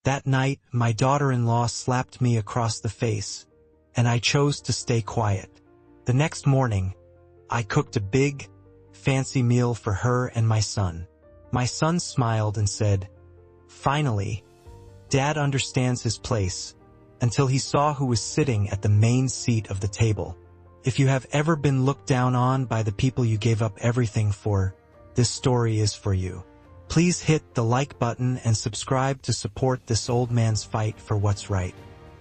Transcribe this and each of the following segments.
That night, my daughter-in-law slapped me across the face, and I chose to stay quiet. The next morning, I cooked a big, fancy meal for her and my son. My son smiled and said, "Finally, Dad understands his place," until he saw who was sitting at the main seat of the table. If you have ever been looked down on by the people you gave up everything for, this story is for you. Please hit the like button and subscribe to support this old man's fight for what's right.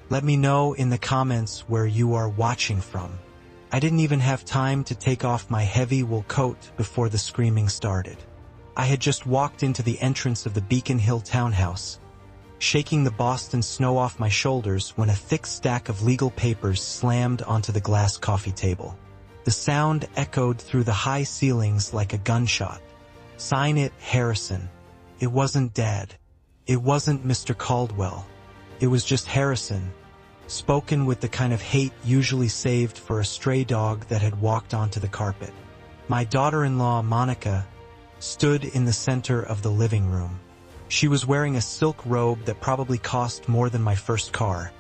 Let me know in the comments where you are watching from. I didn't even have time to take off my heavy wool coat before the screaming started. I had just walked into the entrance of the Beacon Hill townhouse, shaking the Boston snow off my shoulders when a thick stack of legal papers slammed onto the glass coffee table. The sound echoed through the high ceilings like a gunshot. "Sign it, Harrison." It wasn't Dad. It wasn't Mr. Caldwell. It was just Harrison, spoken with the kind of hate usually saved for a stray dog that had walked onto the carpet. My daughter-in-law, Monica, stood in the center of the living room. She was wearing a silk robe that probably cost more than my first car,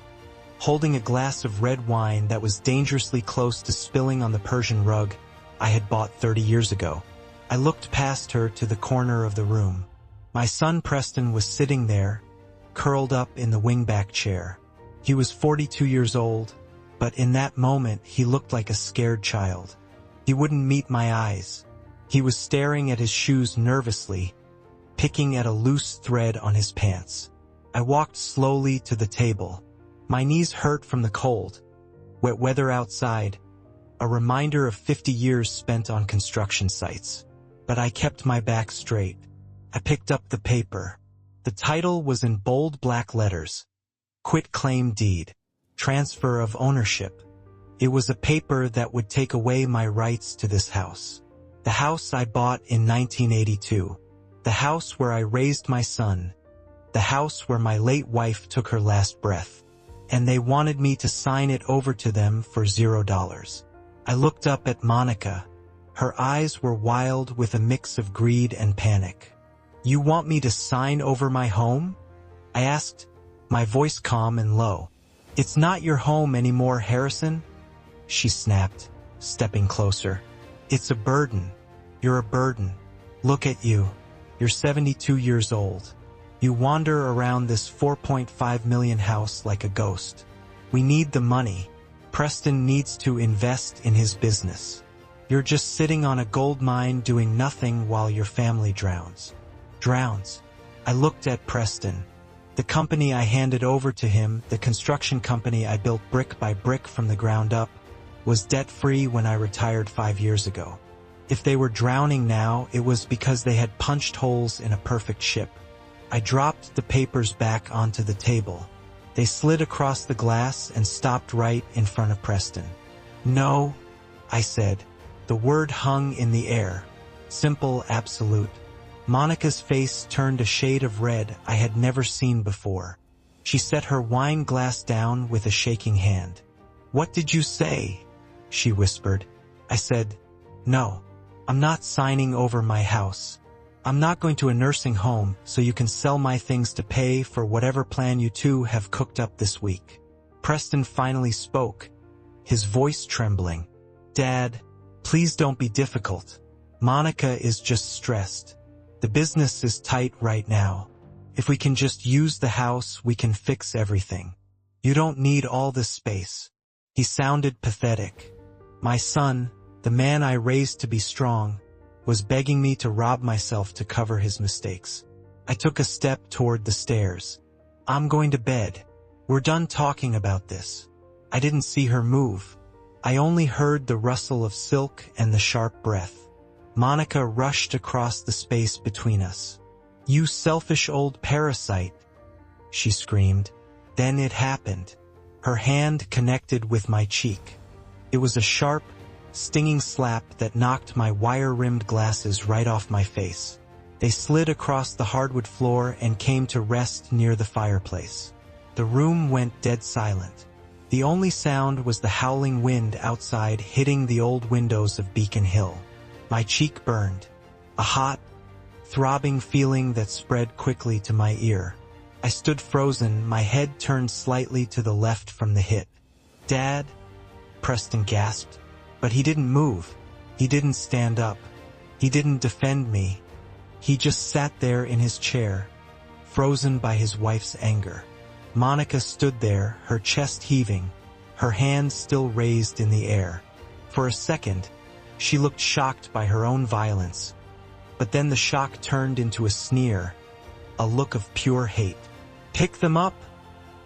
holding a glass of red wine that was dangerously close to spilling on the Persian rug I had bought 30 years ago. I looked past her to the corner of the room. My son Preston was sitting there, curled up in the wingback chair. He was 42 years old, but in that moment he looked like a scared child. He wouldn't meet my eyes. He was staring at his shoes nervously, picking at a loose thread on his pants. I walked slowly to the table. My knees hurt from the cold, wet weather outside, a reminder of 50 years spent on construction sites. But I kept my back straight. I picked up the paper. The title was in bold black letters: Quitclaim Deed, Transfer of Ownership. It was a paper that would take away my rights to this house. The house I bought in 1982. The house where I raised my son. The house where my late wife took her last breath. And they wanted me to sign it over to them for $0. I looked up at Monica. Her eyes were wild with a mix of greed and panic. "You want me to sign over my home?" I asked, my voice calm and low. "It's not your home anymore, Harrison," she snapped, stepping closer. "It's a burden. You're a burden. Look at you. You're 72 years old. You wander around this $4.5 million house like a ghost. We need the money. Preston needs to invest in his business. You're just sitting on a gold mine doing nothing while your family drowns." Drowns. I looked at Preston. The company I handed over to him, the construction company I built brick by brick from the ground up, was debt-free when I retired 5 years ago. If they were drowning now, it was because they had punched holes in a perfect ship. I dropped the papers back onto the table. They slid across the glass and stopped right in front of Preston. "No," I said. The word hung in the air. Simple, absolute. Monica's face turned a shade of red I had never seen before. She set her wine glass down with a shaking hand. "What did you say?" she whispered. I said, "No. I'm not signing over my house. I'm not going to a nursing home so you can sell my things to pay for whatever plan you two have cooked up this week." Preston finally spoke, his voice trembling. "Dad, please don't be difficult. Monica is just stressed. The business is tight right now. If we can just use the house, we can fix everything. You don't need all this space." He sounded pathetic. My son, the man I raised to be strong, was begging me to rob myself to cover his mistakes. I took a step toward the stairs. "I'm going to bed. We're done talking about this." I didn't see her move. I only heard the rustle of silk and the sharp breath. Monica rushed across the space between us. "You selfish old parasite," she screamed. Then it happened. Her hand connected with my cheek. It was a sharp, stinging slap that knocked my wire-rimmed glasses right off my face. They slid across the hardwood floor and came to rest near the fireplace. The room went dead silent. The only sound was the howling wind outside hitting the old windows of Beacon Hill. My cheek burned, a hot, throbbing feeling that spread quickly to my ear. I stood frozen, my head turned slightly to the left from the hit. "Dad?" Preston gasped. But he didn't move. He didn't stand up. He didn't defend me. He just sat there in his chair, frozen by his wife's anger. Monica stood there, her chest heaving, her hands still raised in the air. For a second, she looked shocked by her own violence. But then the shock turned into a sneer, a look of pure hate. "Pick them up,"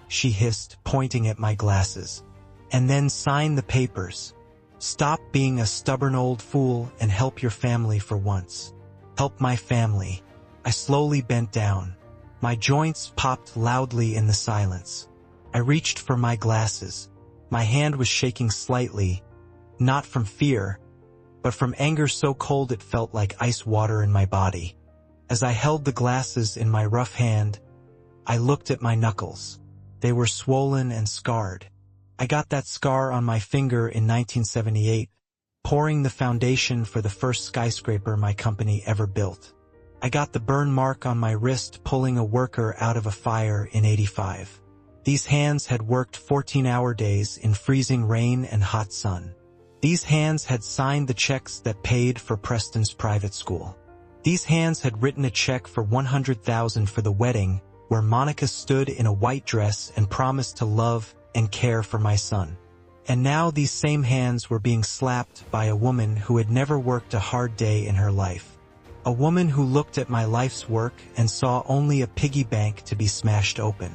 she hissed, pointing at my glasses. "And then sign the papers. Stop being a stubborn old fool and help your family for once. Help my family." I slowly bent down. My joints popped loudly in the silence. I reached for my glasses. My hand was shaking slightly, not from fear, but from anger so cold it felt like ice water in my body. As I held the glasses in my rough hand, I looked at my knuckles. They were swollen and scarred. I got that scar on my finger in 1978, pouring the foundation for the first skyscraper my company ever built. I got the burn mark on my wrist pulling a worker out of a fire in '85. These hands had worked 14-hour days in freezing rain and hot sun. These hands had signed the checks that paid for Preston's private school. These hands had written a check for $100,000 for the wedding, where Monica stood in a white dress and promised to love and care for my son. And now these same hands were being slapped by a woman who had never worked a hard day in her life. A woman who looked at my life's work and saw only a piggy bank to be smashed open.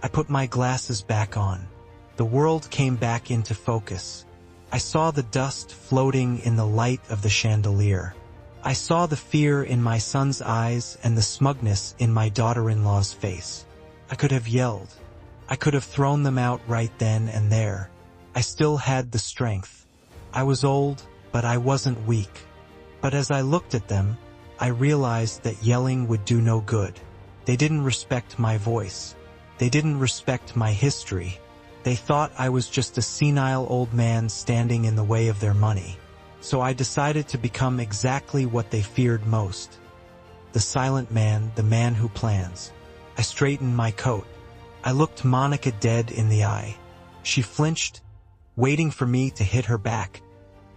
I put my glasses back on. The world came back into focus. I saw the dust floating in the light of the chandelier. I saw the fear in my son's eyes and the smugness in my daughter-in-law's face. I could have yelled. I could have thrown them out right then and there. I still had the strength. I was old, but I wasn't weak. But as I looked at them, I realized that yelling would do no good. They didn't respect my voice. They didn't respect my history. They thought I was just a senile old man standing in the way of their money. So I decided to become exactly what they feared most. The silent man, the man who plans. I straightened my coat. I looked Monica dead in the eye. She flinched, waiting for me to hit her back,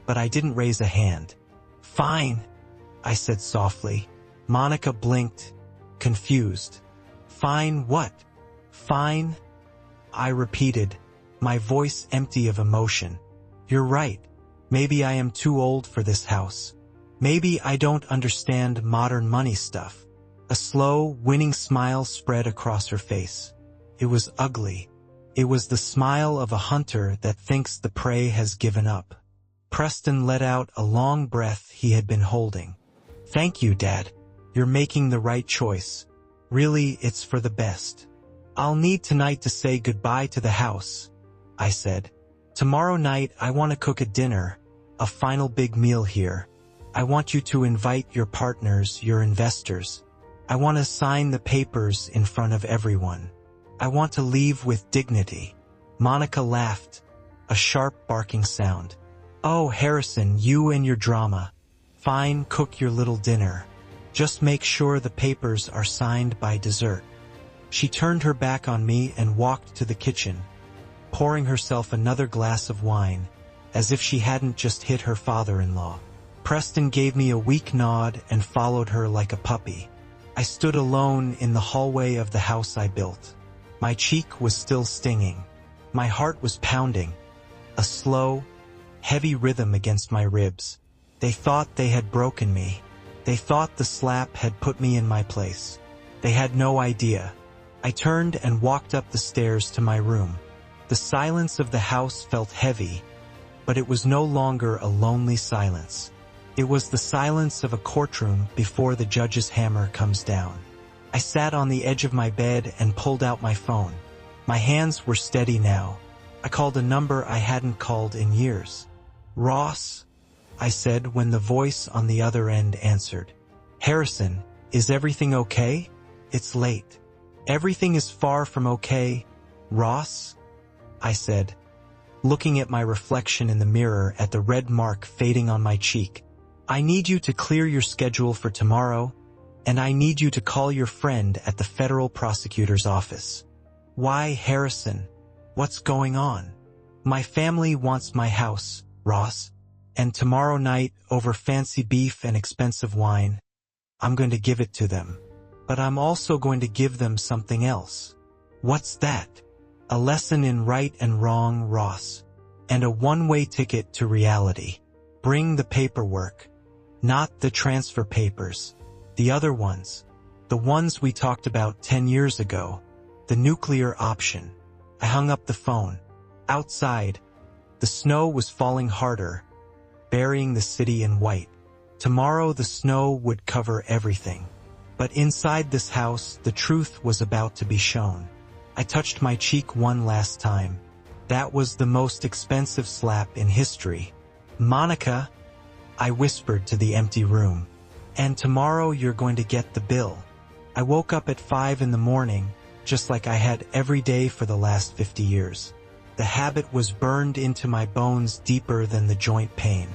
but I didn't raise a hand. "Fine," I said softly. Monica blinked, confused. "Fine what?" "Fine," I repeated, my voice empty of emotion. "You're right. Maybe I am too old for this house. Maybe I don't understand modern money stuff." A slow, winning smile spread across her face. It was ugly. It was the smile of a hunter that thinks the prey has given up. Preston let out a long breath he had been holding. "Thank you, Dad. You're making the right choice. Really, it's for the best." "I'll need tonight to say goodbye to the house," I said. "Tomorrow night I want to cook a dinner, a final big meal here. I want you to invite your partners, your investors. I want to sign the papers in front of everyone. I want to leave with dignity." Monica laughed, a sharp barking sound. "Oh, Harrison, you and your drama. Fine, cook your little dinner. Just make sure the papers are signed by dessert." She turned her back on me and walked to the kitchen, pouring herself another glass of wine, as if she hadn't just hit her father-in-law. Preston gave me a weak nod and followed her like a puppy. I stood alone in the hallway of the house I built. My cheek was still stinging. My heart was pounding, a slow, heavy rhythm against my ribs. They thought they had broken me. They thought the slap had put me in my place. They had no idea. I turned and walked up the stairs to my room. The silence of the house felt heavy, but it was no longer a lonely silence. It was the silence of a courtroom before the judge's hammer comes down. I sat on the edge of my bed and pulled out my phone. My hands were steady now. I called a number I hadn't called in years. "Ross," I said when the voice on the other end answered. "Harrison, is everything okay? It's late." "Everything is far from okay, Ross," I said, looking at my reflection in the mirror at the red mark fading on my cheek. "I need you to clear your schedule for tomorrow. And I need you to call your friend at the federal prosecutor's office. Why, Harrison? What's going on? My family wants my house, Ross. And tomorrow night, over fancy beef and expensive wine, I'm going to give it to them. But I'm also going to give them something else. What's that? A lesson in right and wrong, Ross. And a one-way ticket to reality. Bring the paperwork. Not the transfer papers. The other ones. The ones we talked about 10 years ago. The nuclear option. I hung up the phone. Outside, the snow was falling harder, burying the city in white. Tomorrow the snow would cover everything. But inside this house, the truth was about to be shown. I touched my cheek one last time. That was the most expensive slap in history. Monica, I whispered to the empty room. And tomorrow you're going to get the bill. I woke up at 5 in the morning, just like I had every day for the last 50 years. The habit was burned into my bones deeper than the joint pain.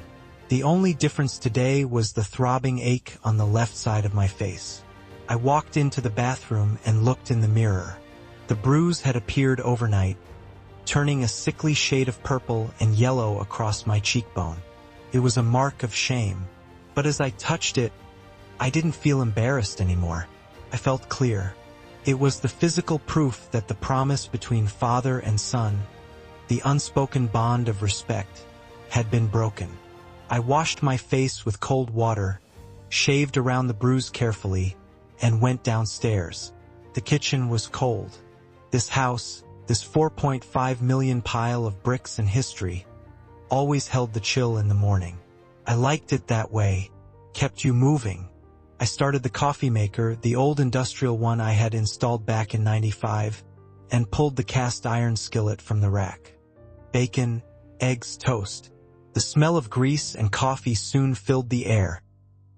The only difference today was the throbbing ache on the left side of my face. I walked into the bathroom and looked in the mirror. The bruise had appeared overnight, turning a sickly shade of purple and yellow across my cheekbone. It was a mark of shame. But as I touched it, I didn't feel embarrassed anymore. I felt clear. It was the physical proof that the promise between father and son, the unspoken bond of respect, had been broken. I washed my face with cold water, shaved around the bruise carefully, and went downstairs. The kitchen was cold. This house, this 4.5 million pile of bricks and history, always held the chill in the morning. I liked it that way, kept you moving. I started the coffee maker, the old industrial one I had installed back in '95, and pulled the cast iron skillet from the rack. Bacon, eggs, toast. The smell of grease and coffee soon filled the air,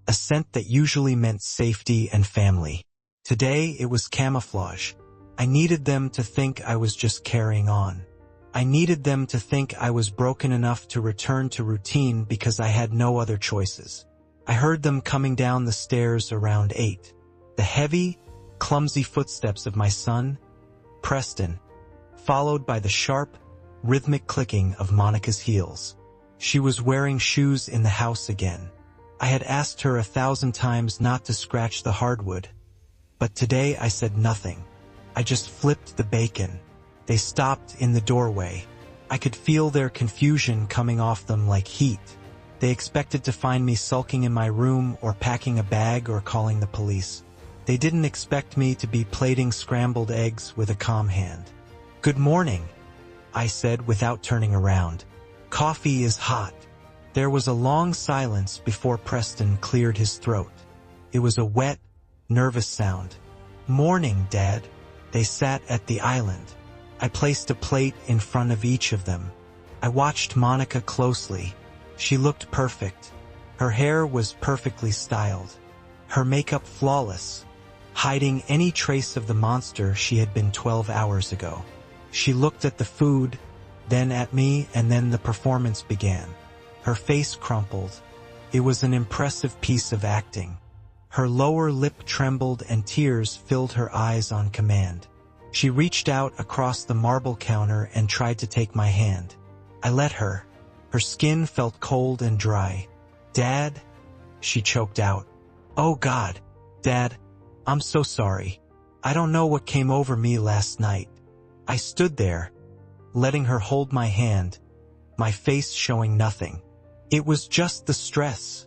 a scent that usually meant safety and family. Today it was camouflage. I needed them to think I was just carrying on. I needed them to think I was broken enough to return to routine because I had no other choices. I heard them coming down the stairs around 8. The heavy, clumsy footsteps of my son, Preston, followed by the sharp, rhythmic clicking of Monica's heels. She was wearing shoes in the house again. I had asked her 1,000 times not to scratch the hardwood, but today I said nothing. I just flipped the bacon. They stopped in the doorway. I could feel their confusion coming off them like heat. They expected to find me sulking in my room or packing a bag or calling the police. They didn't expect me to be plating scrambled eggs with a calm hand. "Good morning," I said without turning around. "Coffee is hot." There was a long silence before Preston cleared his throat. It was a wet, nervous sound. "Morning, Dad." They sat at the island. I placed a plate in front of each of them. I watched Monica closely. She looked perfect. Her hair was perfectly styled. Her makeup flawless, hiding any trace of the monster she had been 12 hours ago. She looked at the food, then at me, and then the performance began. Her face crumpled. It was an impressive piece of acting. Her lower lip trembled and tears filled her eyes on command. She reached out across the marble counter and tried to take my hand. I let her. Her skin felt cold and dry. "Dad," she choked out. "Oh God, Dad, I'm so sorry. I don't know what came over me last night." I stood there, letting her hold my hand, my face showing nothing. "It was just the stress,"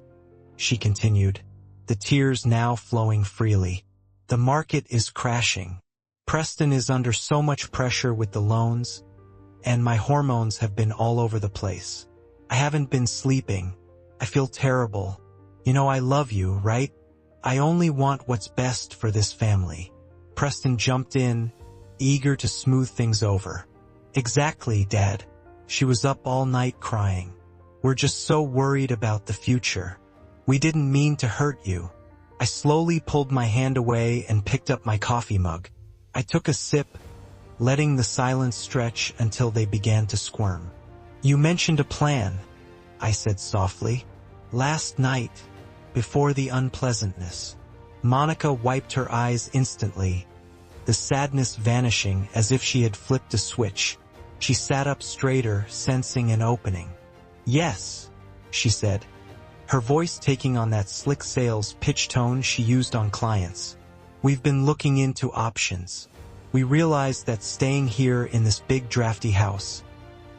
she continued, the tears now flowing freely. "The market is crashing. Preston is under so much pressure with the loans, and my hormones have been all over the place. I haven't been sleeping. I feel terrible. You know I love you, right? I only want what's best for this family." Preston jumped in, eager to smooth things over. "Exactly, Dad. She was up all night crying. We're just so worried about the future. We didn't mean to hurt you." I slowly pulled my hand away and picked up my coffee mug. I took a sip, letting the silence stretch until they began to squirm. "You mentioned a plan," I said softly. "Last night, before the unpleasantness." Monica wiped her eyes instantly, the sadness vanishing as if she had flipped a switch. She sat up straighter, sensing an opening. "Yes," she said, her voice taking on that slick sales pitch tone she used on clients. "We've been looking into options. We realized that staying here in this big drafty house,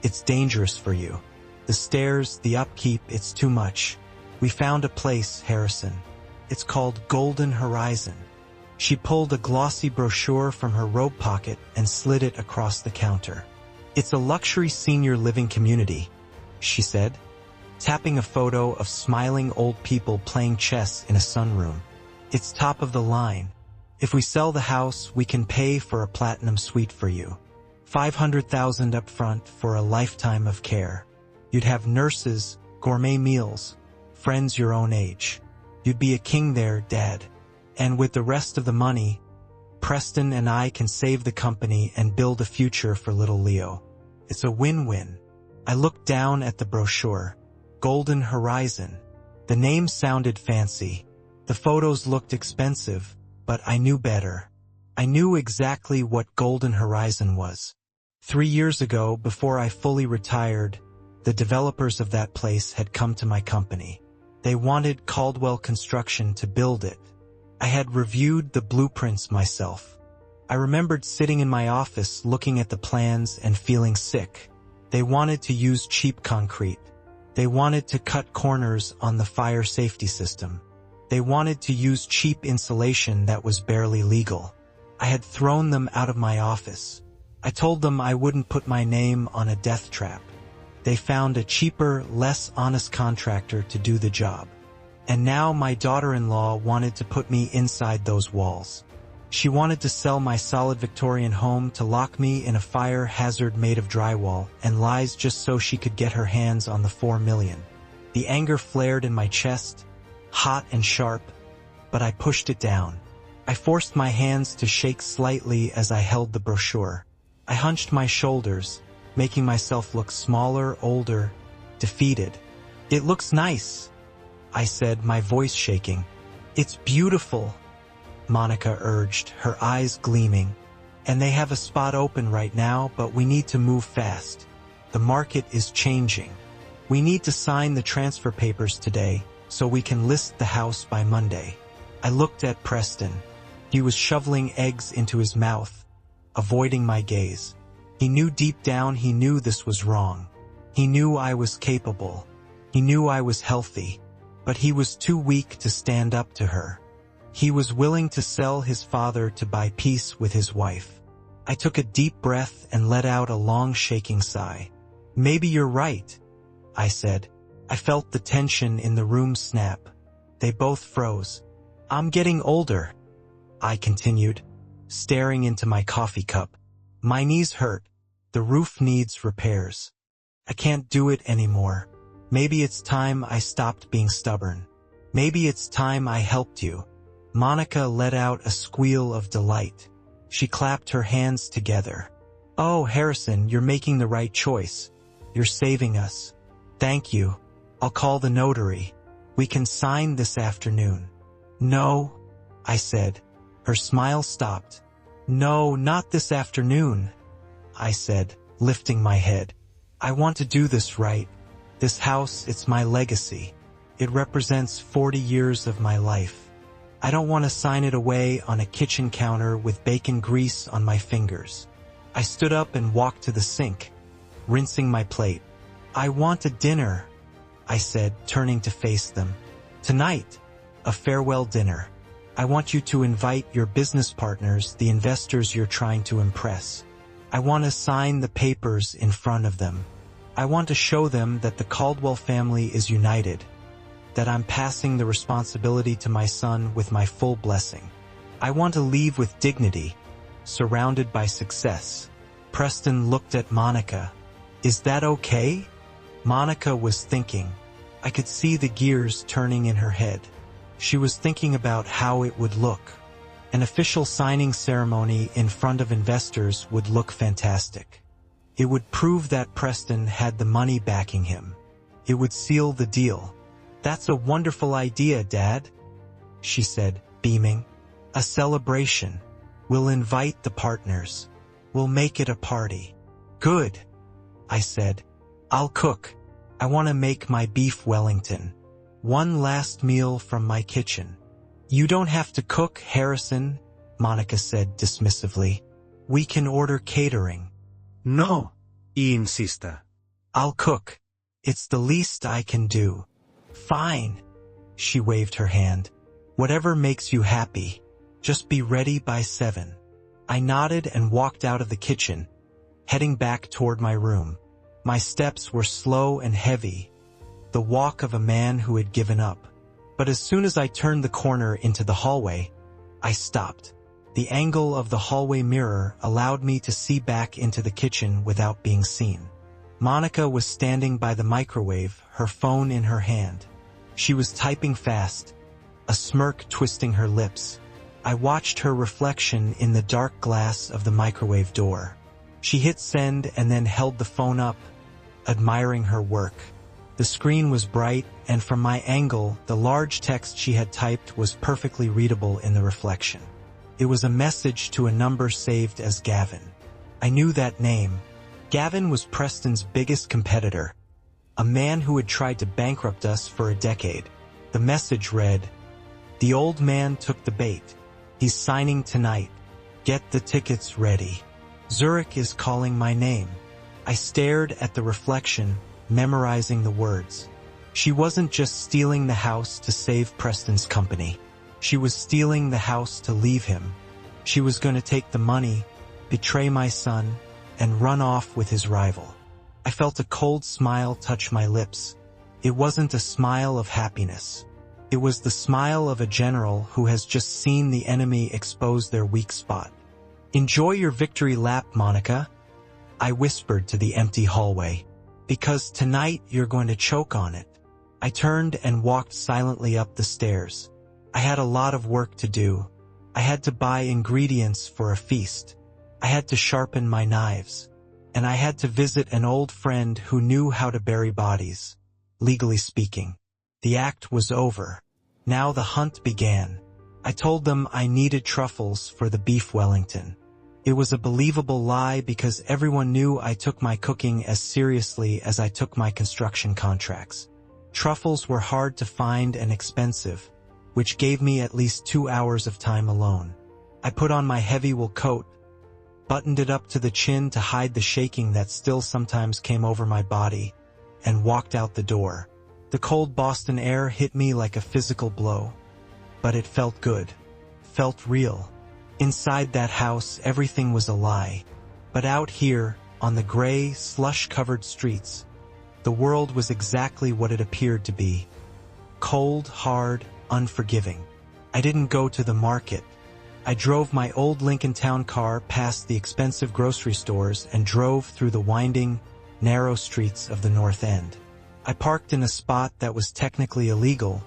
it's dangerous for you. The stairs, the upkeep, it's too much. We found a place, Harrison. It's called Golden Horizon." She pulled a glossy brochure from her robe pocket and slid it across the counter. "It's a luxury senior living community," she said, tapping a photo of smiling old people playing chess in a sunroom. "It's top of the line. If we sell the house, we can pay for a platinum suite for you. $500,000 up front for a lifetime of care. You'd have nurses, gourmet meals, friends your own age. You'd be a king there, Dad. And with the rest of the money, Preston and I can save the company and build a future for little Leo. It's a win-win." I looked down at the brochure. Golden Horizon. The name sounded fancy. The photos looked expensive, but I knew better. I knew exactly what Golden Horizon was. 3 years ago, before I fully retired, the developers of that place had come to my company. They wanted Caldwell Construction to build it. I had reviewed the blueprints myself. I remembered sitting in my office looking at the plans and feeling sick. They wanted to use cheap concrete. They wanted to cut corners on the fire safety system. They wanted to use cheap insulation that was barely legal. I had thrown them out of my office. I told them I wouldn't put my name on a death trap. They found a cheaper, less honest contractor to do the job. And now my daughter-in-law wanted to put me inside those walls. She wanted to sell my solid Victorian home to lock me in a fire hazard made of drywall and lies just so she could get her hands on the $4 million. The anger flared in my chest, hot and sharp, but I pushed it down. I forced my hands to shake slightly as I held the brochure. I hunched my shoulders, making myself look smaller, older, defeated. "It looks nice," I said, my voice shaking. "It's beautiful," Monica urged, her eyes gleaming. "And they have a spot open right now, but we need to move fast. The market is changing. We need to sign the transfer papers today so we can list the house by Monday." I looked at Preston. He was shoveling eggs into his mouth, avoiding my gaze. He knew deep down he knew this was wrong. He knew I was capable. He knew I was healthy. But he was too weak to stand up to her. He was willing to sell his father to buy peace with his wife. I took a deep breath and let out a long shaking sigh. "Maybe you're right," I said. I felt the tension in the room snap. They both froze. "I'm getting older," I continued, staring into my coffee cup. "My knees hurt. The roof needs repairs. I can't do it anymore. Maybe it's time I stopped being stubborn. Maybe it's time I helped you." Monica let out a squeal of delight. She clapped her hands together. "Oh, Harrison, you're making the right choice. You're saving us. Thank you. I'll call the notary. We can sign this afternoon." "No," I said. Her smile stopped. "No, not this afternoon," I said, lifting my head. "I want to do this right. This house, it's my legacy. It represents 40 years of my life. I don't want to sign it away on a kitchen counter with bacon grease on my fingers." I stood up and walked to the sink, rinsing my plate. "I want a dinner," I said, turning to face them. "Tonight, a farewell dinner. I want you to invite your business partners, the investors you're trying to impress. I want to sign the papers in front of them. I want to show them that the Caldwell family is united, that I'm passing the responsibility to my son with my full blessing. I want to leave with dignity, surrounded by success." Preston looked at Monica. "Is that okay?" Monica was thinking. I could see the gears turning in her head. She was thinking about how it would look. An official signing ceremony in front of investors would look fantastic. It would prove that Preston had the money backing him. It would seal the deal. "That's a wonderful idea, Dad," she said, beaming. A celebration. We'll invite the partners. We'll make it a party. Good, I said. I'll cook. I want to make my beef Wellington. One last meal from my kitchen. You don't have to cook, Harrison, Monica said dismissively. We can order catering. No, insista. I'll cook. It's the least I can do. Fine. She waved her hand. Whatever makes you happy. Just be ready by 7. I nodded and walked out of the kitchen, heading back toward my room. My steps were slow and heavy, the walk of a man who had given up. But as soon as I turned the corner into the hallway, I stopped. The angle of the hallway mirror allowed me to see back into the kitchen without being seen. Monica was standing by the microwave, her phone in her hand. She was typing fast, a smirk twisting her lips. I watched her reflection in the dark glass of the microwave door. She hit send and then held the phone up, admiring her work. The screen was bright, and from my angle, the large text she had typed was perfectly readable in the reflection. It was a message to a number saved as Gavin. I knew that name. Gavin was Preston's biggest competitor, a man who had tried to bankrupt us for a decade. The message read, "The old man took the bait. He's signing tonight. Get the tickets ready. Zurich is calling my name." I stared at the reflection, memorizing the words. She wasn't just stealing the house to save Preston's company. She was stealing the house to leave him. She was going to take the money, betray my son, and run off with his rival. I felt a cold smile touch my lips. It wasn't a smile of happiness. It was the smile of a general who has just seen the enemy expose their weak spot. "Enjoy your victory lap, Monica," I whispered to the empty hallway. "Because tonight you're going to choke on it." I turned and walked silently up the stairs. I had a lot of work to do. I had to buy ingredients for a feast. I had to sharpen my knives. And I had to visit an old friend who knew how to bury bodies. Legally speaking, the act was over. Now the hunt began. I told them I needed truffles for the beef Wellington. It was a believable lie because everyone knew I took my cooking as seriously as I took my construction contracts. Truffles were hard to find and expensive, which gave me at least 2 hours of time alone. I put on my heavy wool coat, buttoned it up to the chin to hide the shaking that still sometimes came over my body, and walked out the door. The cold Boston air hit me like a physical blow. But it felt good. Felt real. Inside that house, everything was a lie. But out here, on the gray, slush-covered streets, the world was exactly what it appeared to be. Cold, hard, unforgiving. I didn't go to the market. I drove my old Lincoln Town car past the expensive grocery stores and drove through the winding, narrow streets of the North End. I parked in a spot that was technically illegal,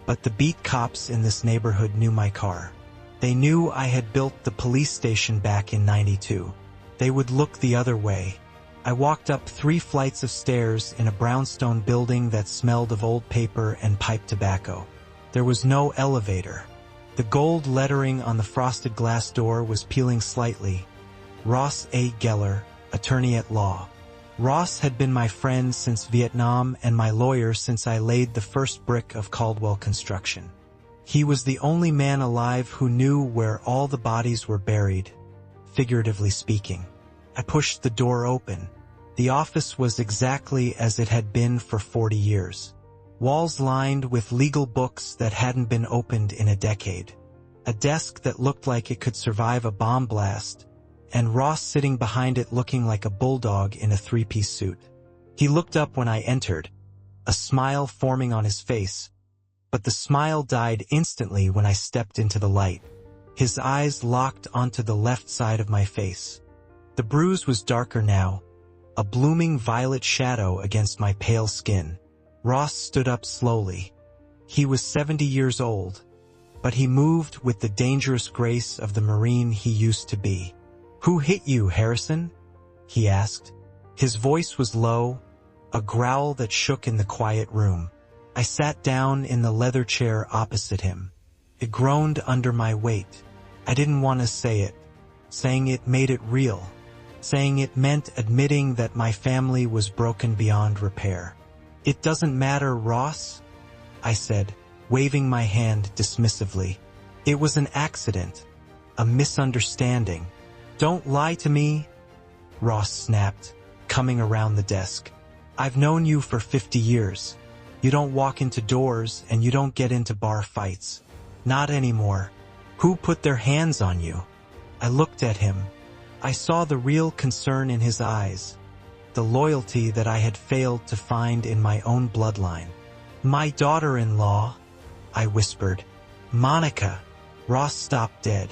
but the beat cops in this neighborhood knew my car. They knew I had built the police station back in '92. They would look the other way. I walked up 3 flights of stairs in a brownstone building that smelled of old paper and pipe tobacco. There was no elevator. The gold lettering on the frosted glass door was peeling slightly. Ross A. Geller, attorney at law. Ross had been my friend since Vietnam and my lawyer since I laid the first brick of Caldwell Construction. He was the only man alive who knew where all the bodies were buried, figuratively speaking. I pushed the door open. The office was exactly as it had been for 40 years. Walls lined with legal books that hadn't been opened in a decade. A desk that looked like it could survive a bomb blast, and Ross sitting behind it looking like a bulldog in a 3-piece suit. He looked up when I entered, a smile forming on his face, but the smile died instantly when I stepped into the light. His eyes locked onto the left side of my face. The bruise was darker now, a blooming violet shadow against my pale skin. Ross stood up slowly. He was 70 years old, but he moved with the dangerous grace of the Marine he used to be. "Who hit you, Harrison?" he asked. His voice was low, a growl that shook in the quiet room. I sat down in the leather chair opposite him. It groaned under my weight. I didn't want to say it. Saying it made it real. Saying it meant admitting that my family was broken beyond repair. "It doesn't matter, Ross," I said, waving my hand dismissively. "It was an accident. A misunderstanding. Don't lie to me," Ross snapped, coming around the desk. "I've known you for 50 years. You don't walk into doors and you don't get into bar fights. Not anymore. Who put their hands on you?" I looked at him. I saw the real concern in his eyes, the loyalty that I had failed to find in my own bloodline. "My daughter-in-law," I whispered. "Monica." Ross stopped dead.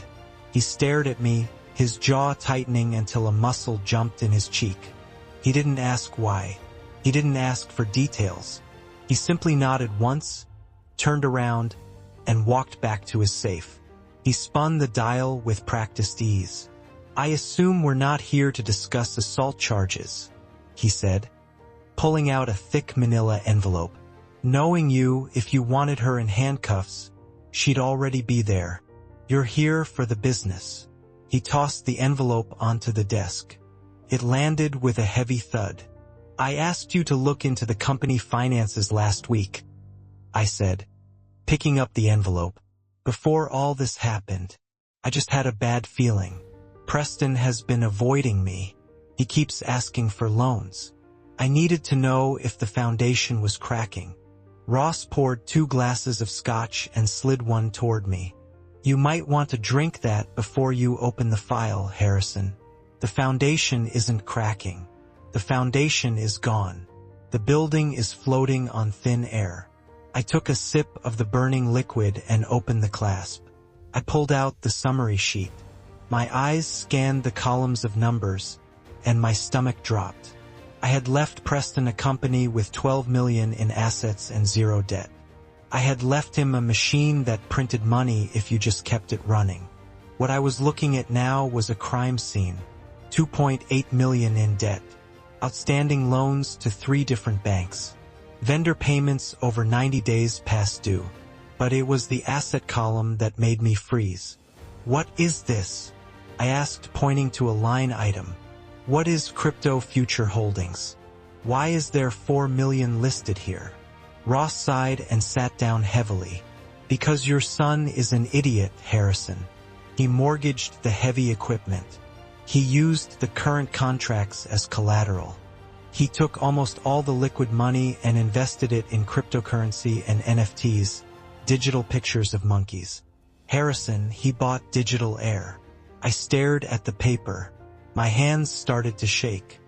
He stared at me, his jaw tightening until a muscle jumped in his cheek. He didn't ask why. He didn't ask for details. He simply nodded once, turned around, and walked back to his safe. He spun the dial with practiced ease. "I assume we're not here to discuss assault charges," he said, pulling out a thick manila envelope. "Knowing you, if you wanted her in handcuffs, she'd already be there. You're here for the business." He tossed the envelope onto the desk. It landed with a heavy thud. "I asked you to look into the company finances last week," I said, picking up the envelope. "Before all this happened, I just had a bad feeling. Preston has been avoiding me. He keeps asking for loans. I needed to know if the foundation was cracking." Ross poured 2 glasses of scotch and slid one toward me. "You might want to drink that before you open the file, Harrison. The foundation isn't cracking. The foundation is gone. The building is floating on thin air." I took a sip of the burning liquid and opened the clasp. I pulled out the summary sheet. My eyes scanned the columns of numbers, and my stomach dropped. I had left Preston a company with $12 million in assets and 0 debt. I had left him a machine that printed money if you just kept it running. What I was looking at now was a crime scene. $2.8 million in debt. Outstanding loans to 3 different banks. Vendor payments over 90 days past due. But it was the asset column that made me freeze. "What is this?" I asked, pointing to a line item. "What is Crypto Future Holdings? Why is there 4 million listed here?" Ross sighed and sat down heavily. "Because your son is an idiot, Harrison. He mortgaged the heavy equipment. He used the current contracts as collateral. He took almost all the liquid money and invested it in cryptocurrency and NFTs, digital pictures of monkeys. Harrison, he bought digital air." I stared at the paper. My hands started to shake.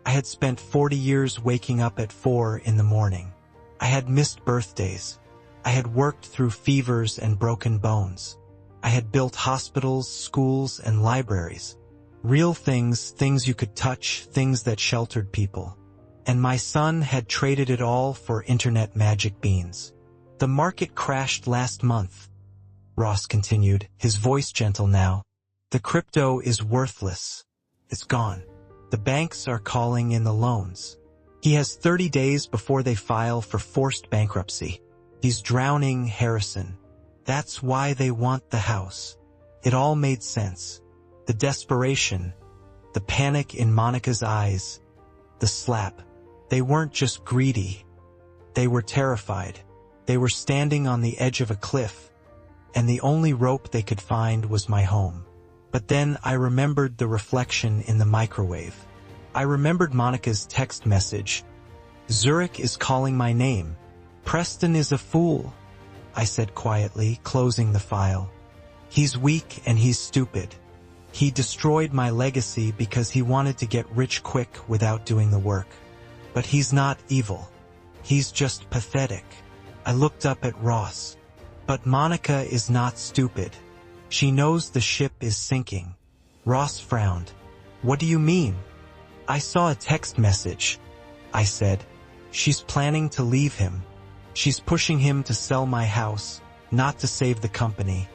I had spent 40 years waking up at 4 in the morning. I had missed birthdays. I had worked through fevers and broken bones. I had built hospitals, schools, and libraries. Real things, things you could touch, things that sheltered people. And my son had traded it all for internet magic beans. "The market crashed last month," Ross continued, his voice gentle now. "The crypto is worthless. It's gone. The banks are calling in the loans. He has 30 days before they file for forced bankruptcy. He's drowning Harrison. That's why they want the house." It all made sense. The desperation, the panic in Monica's eyes, the slap. They weren't just greedy. They were terrified. They were standing on the edge of a cliff, and the only rope they could find was my home. But then I remembered the reflection in the microwave. I remembered Monica's text message. "Zurich is calling my name. Preston is a fool," I said quietly, closing the file. "He's weak and he's stupid. He destroyed my legacy because he wanted to get rich quick without doing the work. But he's not evil. He's just pathetic." I looked up at Ross. "But Monica is not stupid. She knows the ship is sinking." Ross frowned. "What do you mean?" "I saw a text message," I said. "She's planning to leave him. She's pushing him to sell my house, not to save the company,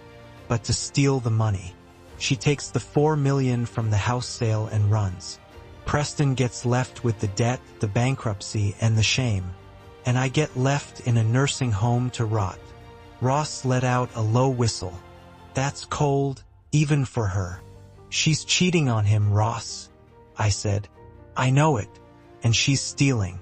but to steal the money. She takes the 4 million from the house sale and runs. Preston gets left with the debt, the bankruptcy, and the shame. And I get left in a nursing home to rot." Ross let out a low whistle. That's cold, even for her. She's cheating on him, Ross, I said. I know it, and she's stealing.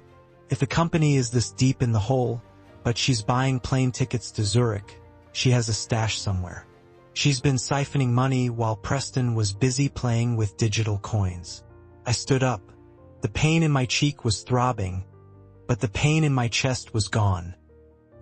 If the company is this deep in the hole, but she's buying plane tickets to Zurich, she has a stash somewhere. She's been siphoning money while Preston was busy playing with digital coins. I stood up. The pain in my cheek was throbbing, but the pain in my chest was gone,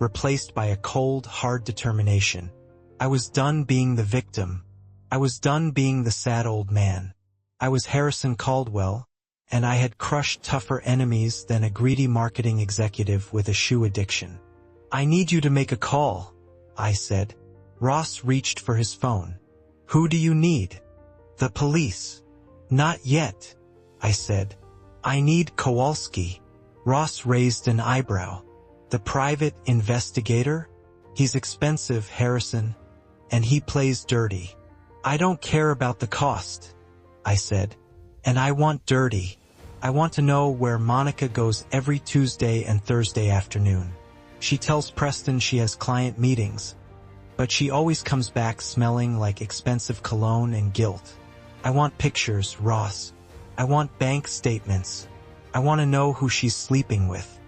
replaced by a cold, hard determination. I was done being the victim. I was done being the sad old man. I was Harrison Caldwell, and I had crushed tougher enemies than a greedy marketing executive with a shoe addiction. I need you to make a call, I said. Ross reached for his phone. Who do you need? The police. Not yet, I said. I need Kowalski. Ross raised an eyebrow. The private investigator? He's expensive, Harrison, and he plays dirty. I don't care about the cost, I said. And I want dirty. I want to know where Monica goes every Tuesday and Thursday afternoon. She tells Preston she has client meetings, but she always comes back smelling like expensive cologne and guilt. I want pictures, Ross. I want bank statements. I want to know who she's sleeping with.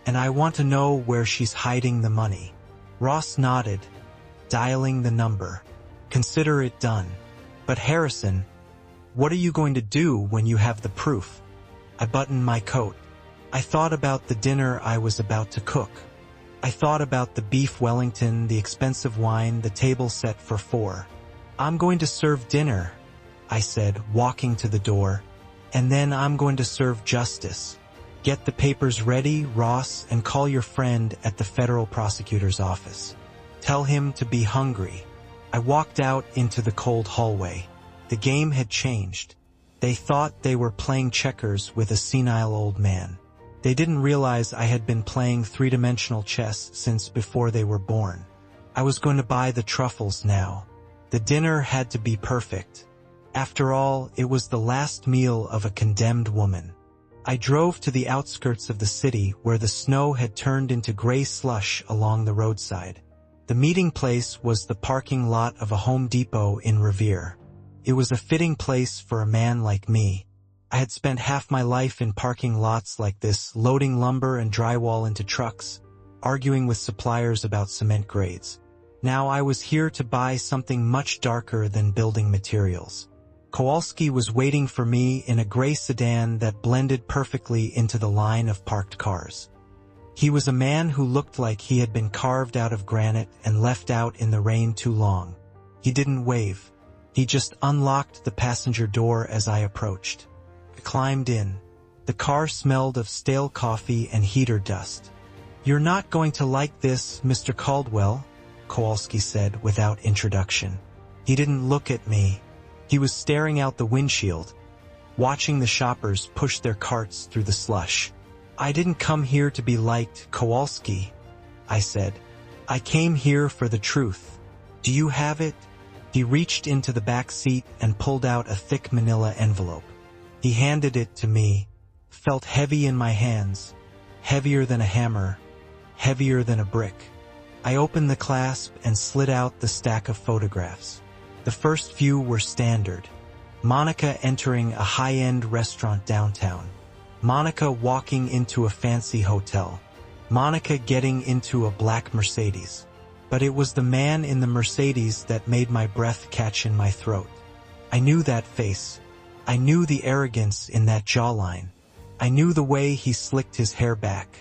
And I want to know where she's hiding the money. Ross nodded, dialing the number. Consider it done. But Harrison, what are you going to do when you have the proof? I buttoned my coat. I thought about the dinner I was about to cook. I thought about the beef Wellington, the expensive wine, the table set for 4. I'm going to serve dinner, I said, walking to the door. And then I'm going to serve justice. Get the papers ready, Ross, and call your friend at the federal prosecutor's office. Tell him to be hungry. I walked out into the cold hallway. The game had changed. They thought they were playing checkers with a senile old man. They didn't realize I had been playing three-dimensional chess since before they were born. I was going to buy the truffles now. The dinner had to be perfect. After all, it was the last meal of a condemned woman. I drove to the outskirts of the city where the snow had turned into gray slush along the roadside. The meeting place was the parking lot of a Home Depot in Revere. It was a fitting place for a man like me. I had spent half my life in parking lots like this, loading lumber and drywall into trucks, arguing with suppliers about cement grades. Now I was here to buy something much darker than building materials. Kowalski was waiting for me in a gray sedan that blended perfectly into the line of parked cars. He was a man who looked like he had been carved out of granite and left out in the rain too long. He didn't wave. He just unlocked the passenger door as I approached. I climbed in. The car smelled of stale coffee and heater dust. "You're not going to like this, Mr. Caldwell," Kowalski said without introduction. He didn't look at me. He was staring out the windshield, watching the shoppers push their carts through the slush. "I didn't come here to be liked, Kowalski," I said. "I came here for the truth. Do you have it?" He reached into the back seat and pulled out a thick manila envelope. He handed it to me, felt heavy in my hands, heavier than a hammer, heavier than a brick. I opened the clasp and slid out the stack of photographs. The first few were standard. Monica entering a high-end restaurant downtown. Monica walking into a fancy hotel. Monica getting into a black Mercedes. But it was the man in the Mercedes that made my breath catch in my throat. I knew that face. I knew the arrogance in that jawline. I knew the way he slicked his hair back.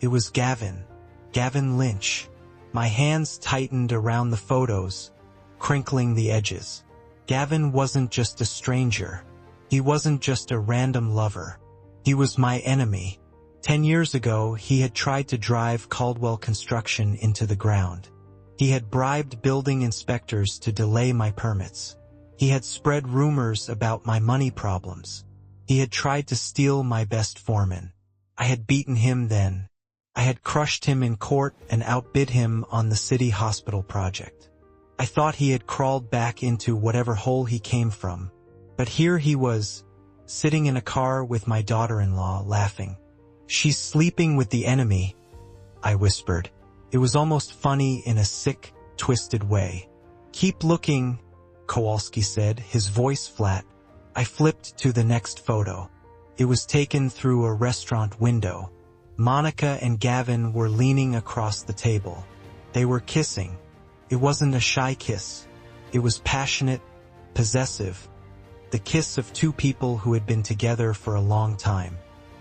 It was Gavin. Gavin Lynch. My hands tightened around the photos, crinkling the edges. Gavin wasn't just a stranger. He wasn't just a random lover. He was my enemy. 10 years ago, he had tried to drive Caldwell Construction into the ground. He had bribed building inspectors to delay my permits. He had spread rumors about my money problems. He had tried to steal my best foreman. I had beaten him then. I had crushed him in court and outbid him on the city hospital project. I thought he had crawled back into whatever hole he came from. But here he was, sitting in a car with my daughter-in-law, laughing. "She's sleeping with the enemy," I whispered. It was almost funny in a sick, twisted way. "Keep looking," Kowalski said, his voice flat. I flipped to the next photo. It was taken through a restaurant window. Monica and Gavin were leaning across the table. They were kissing. It wasn't a shy kiss. It was passionate, possessive. The kiss of two people who had been together for a long time.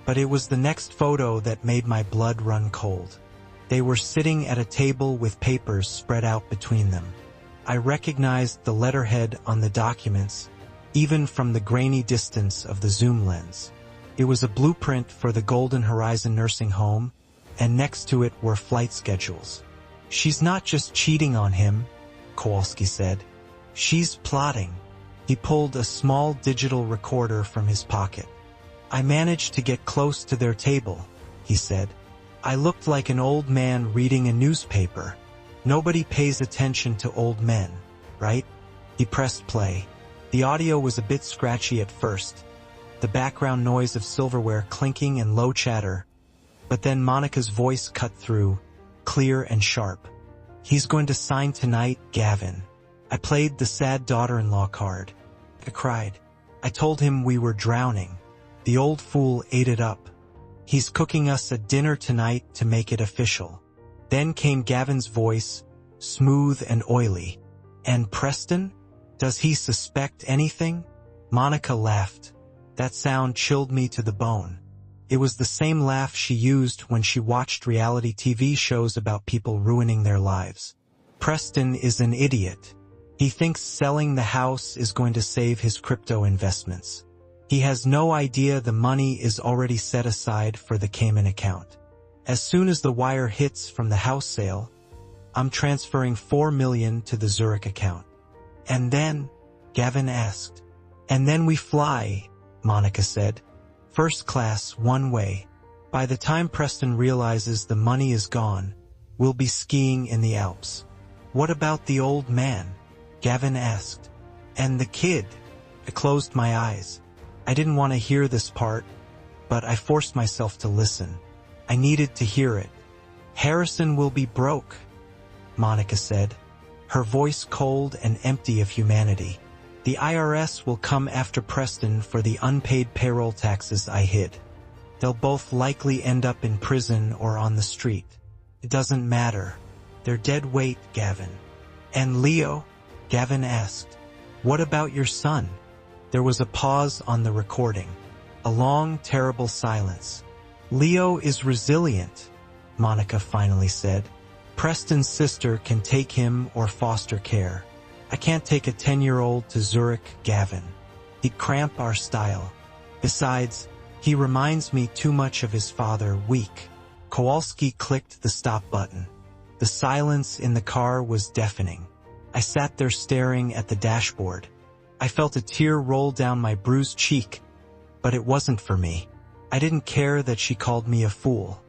But it was the next photo that made my blood run cold. They were sitting at a table with papers spread out between them. I recognized the letterhead on the documents, even from the grainy distance of the zoom lens. It was a blueprint for the Golden Horizon nursing home, and next to it were flight schedules. "She's not just cheating on him," Kowalski said. "She's plotting." He pulled a small digital recorder from his pocket. "I managed to get close to their table," he said. "I looked like an old man reading a newspaper. Nobody pays attention to old men, right?" He pressed play. The audio was a bit scratchy at first, the background noise of silverware clinking and low chatter, but then Monica's voice cut through, clear and sharp. "He's going to sign tonight, Gavin." I played the sad daughter-in-law card. I cried. I told him we were drowning. The old fool ate it up. "He's cooking us a dinner tonight to make it official." Then came Gavin's voice, smooth and oily. "And Preston? Does he suspect anything?" Monica laughed. That sound chilled me to the bone. It was the same laugh she used when she watched reality TV shows about people ruining their lives. "Preston is an idiot. He thinks selling the house is going to save his crypto investments. He has no idea the money is already set aside for the Cayman account. As soon as the wire hits from the house sale, I'm transferring $4 million to the Zurich account." "And then?" Gavin asked. "And then we fly," Monica said. "First class, one way. By the time Preston realizes the money is gone, we'll be skiing in the Alps." "What about the old man?" Gavin asked. "And the kid?" I closed my eyes. I didn't want to hear this part, but I forced myself to listen. I needed to hear it. "Harrison will be broke," Monica said, her voice cold and empty of humanity. "The IRS will come after Preston for the unpaid payroll taxes I hid. They'll both likely end up in prison or on the street. It doesn't matter. They're dead weight, Gavin." "And Leo?" Gavin asked. "What about your son?" There was a pause on the recording. A long, terrible silence. "Leo is resilient," Monica finally said. "Preston's sister can take him or foster care. I can't take a 10-year-old to Zurich, Gavin. He'd cramp our style. Besides, he reminds me too much of his father, weak." Kowalski clicked the stop button. The silence in the car was deafening. I sat there staring at the dashboard. I felt a tear roll down my bruised cheek, but it wasn't for me. I didn't care that she called me a fool.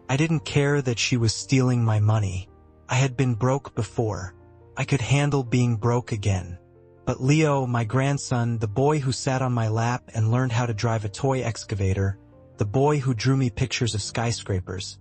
I didn't care that she was stealing my money. I had been broke before. I could handle being broke again. But Leo, my grandson, the boy who sat on my lap and learned how to drive a toy excavator, the boy who drew me pictures of skyscrapers,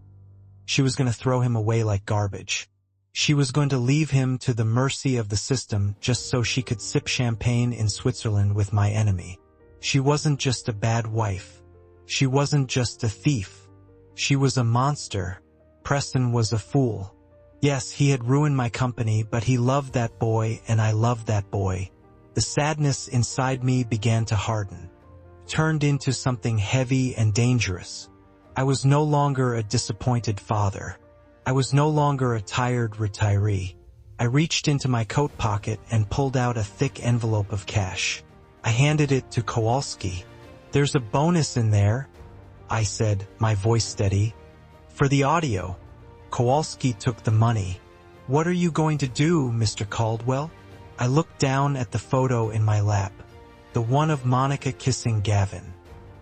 she was going to throw him away like garbage. She was going to leave him to the mercy of the system just so she could sip champagne in Switzerland with my enemy. She wasn't just a bad wife. She wasn't just a thief. She was a monster. Preston was a fool. Yes, he had ruined my company, but he loved that boy and I loved that boy. The sadness inside me began to harden, turned into something heavy and dangerous. I was no longer a disappointed father. I was no longer a tired retiree. I reached into my coat pocket and pulled out a thick envelope of cash. I handed it to Kowalski. "There's a bonus in there," I said, my voice steady. "For the audio." Kowalski took the money. "What are you going to do, Mr. Caldwell?" I looked down at the photo in my lap, the one of Monica kissing Gavin.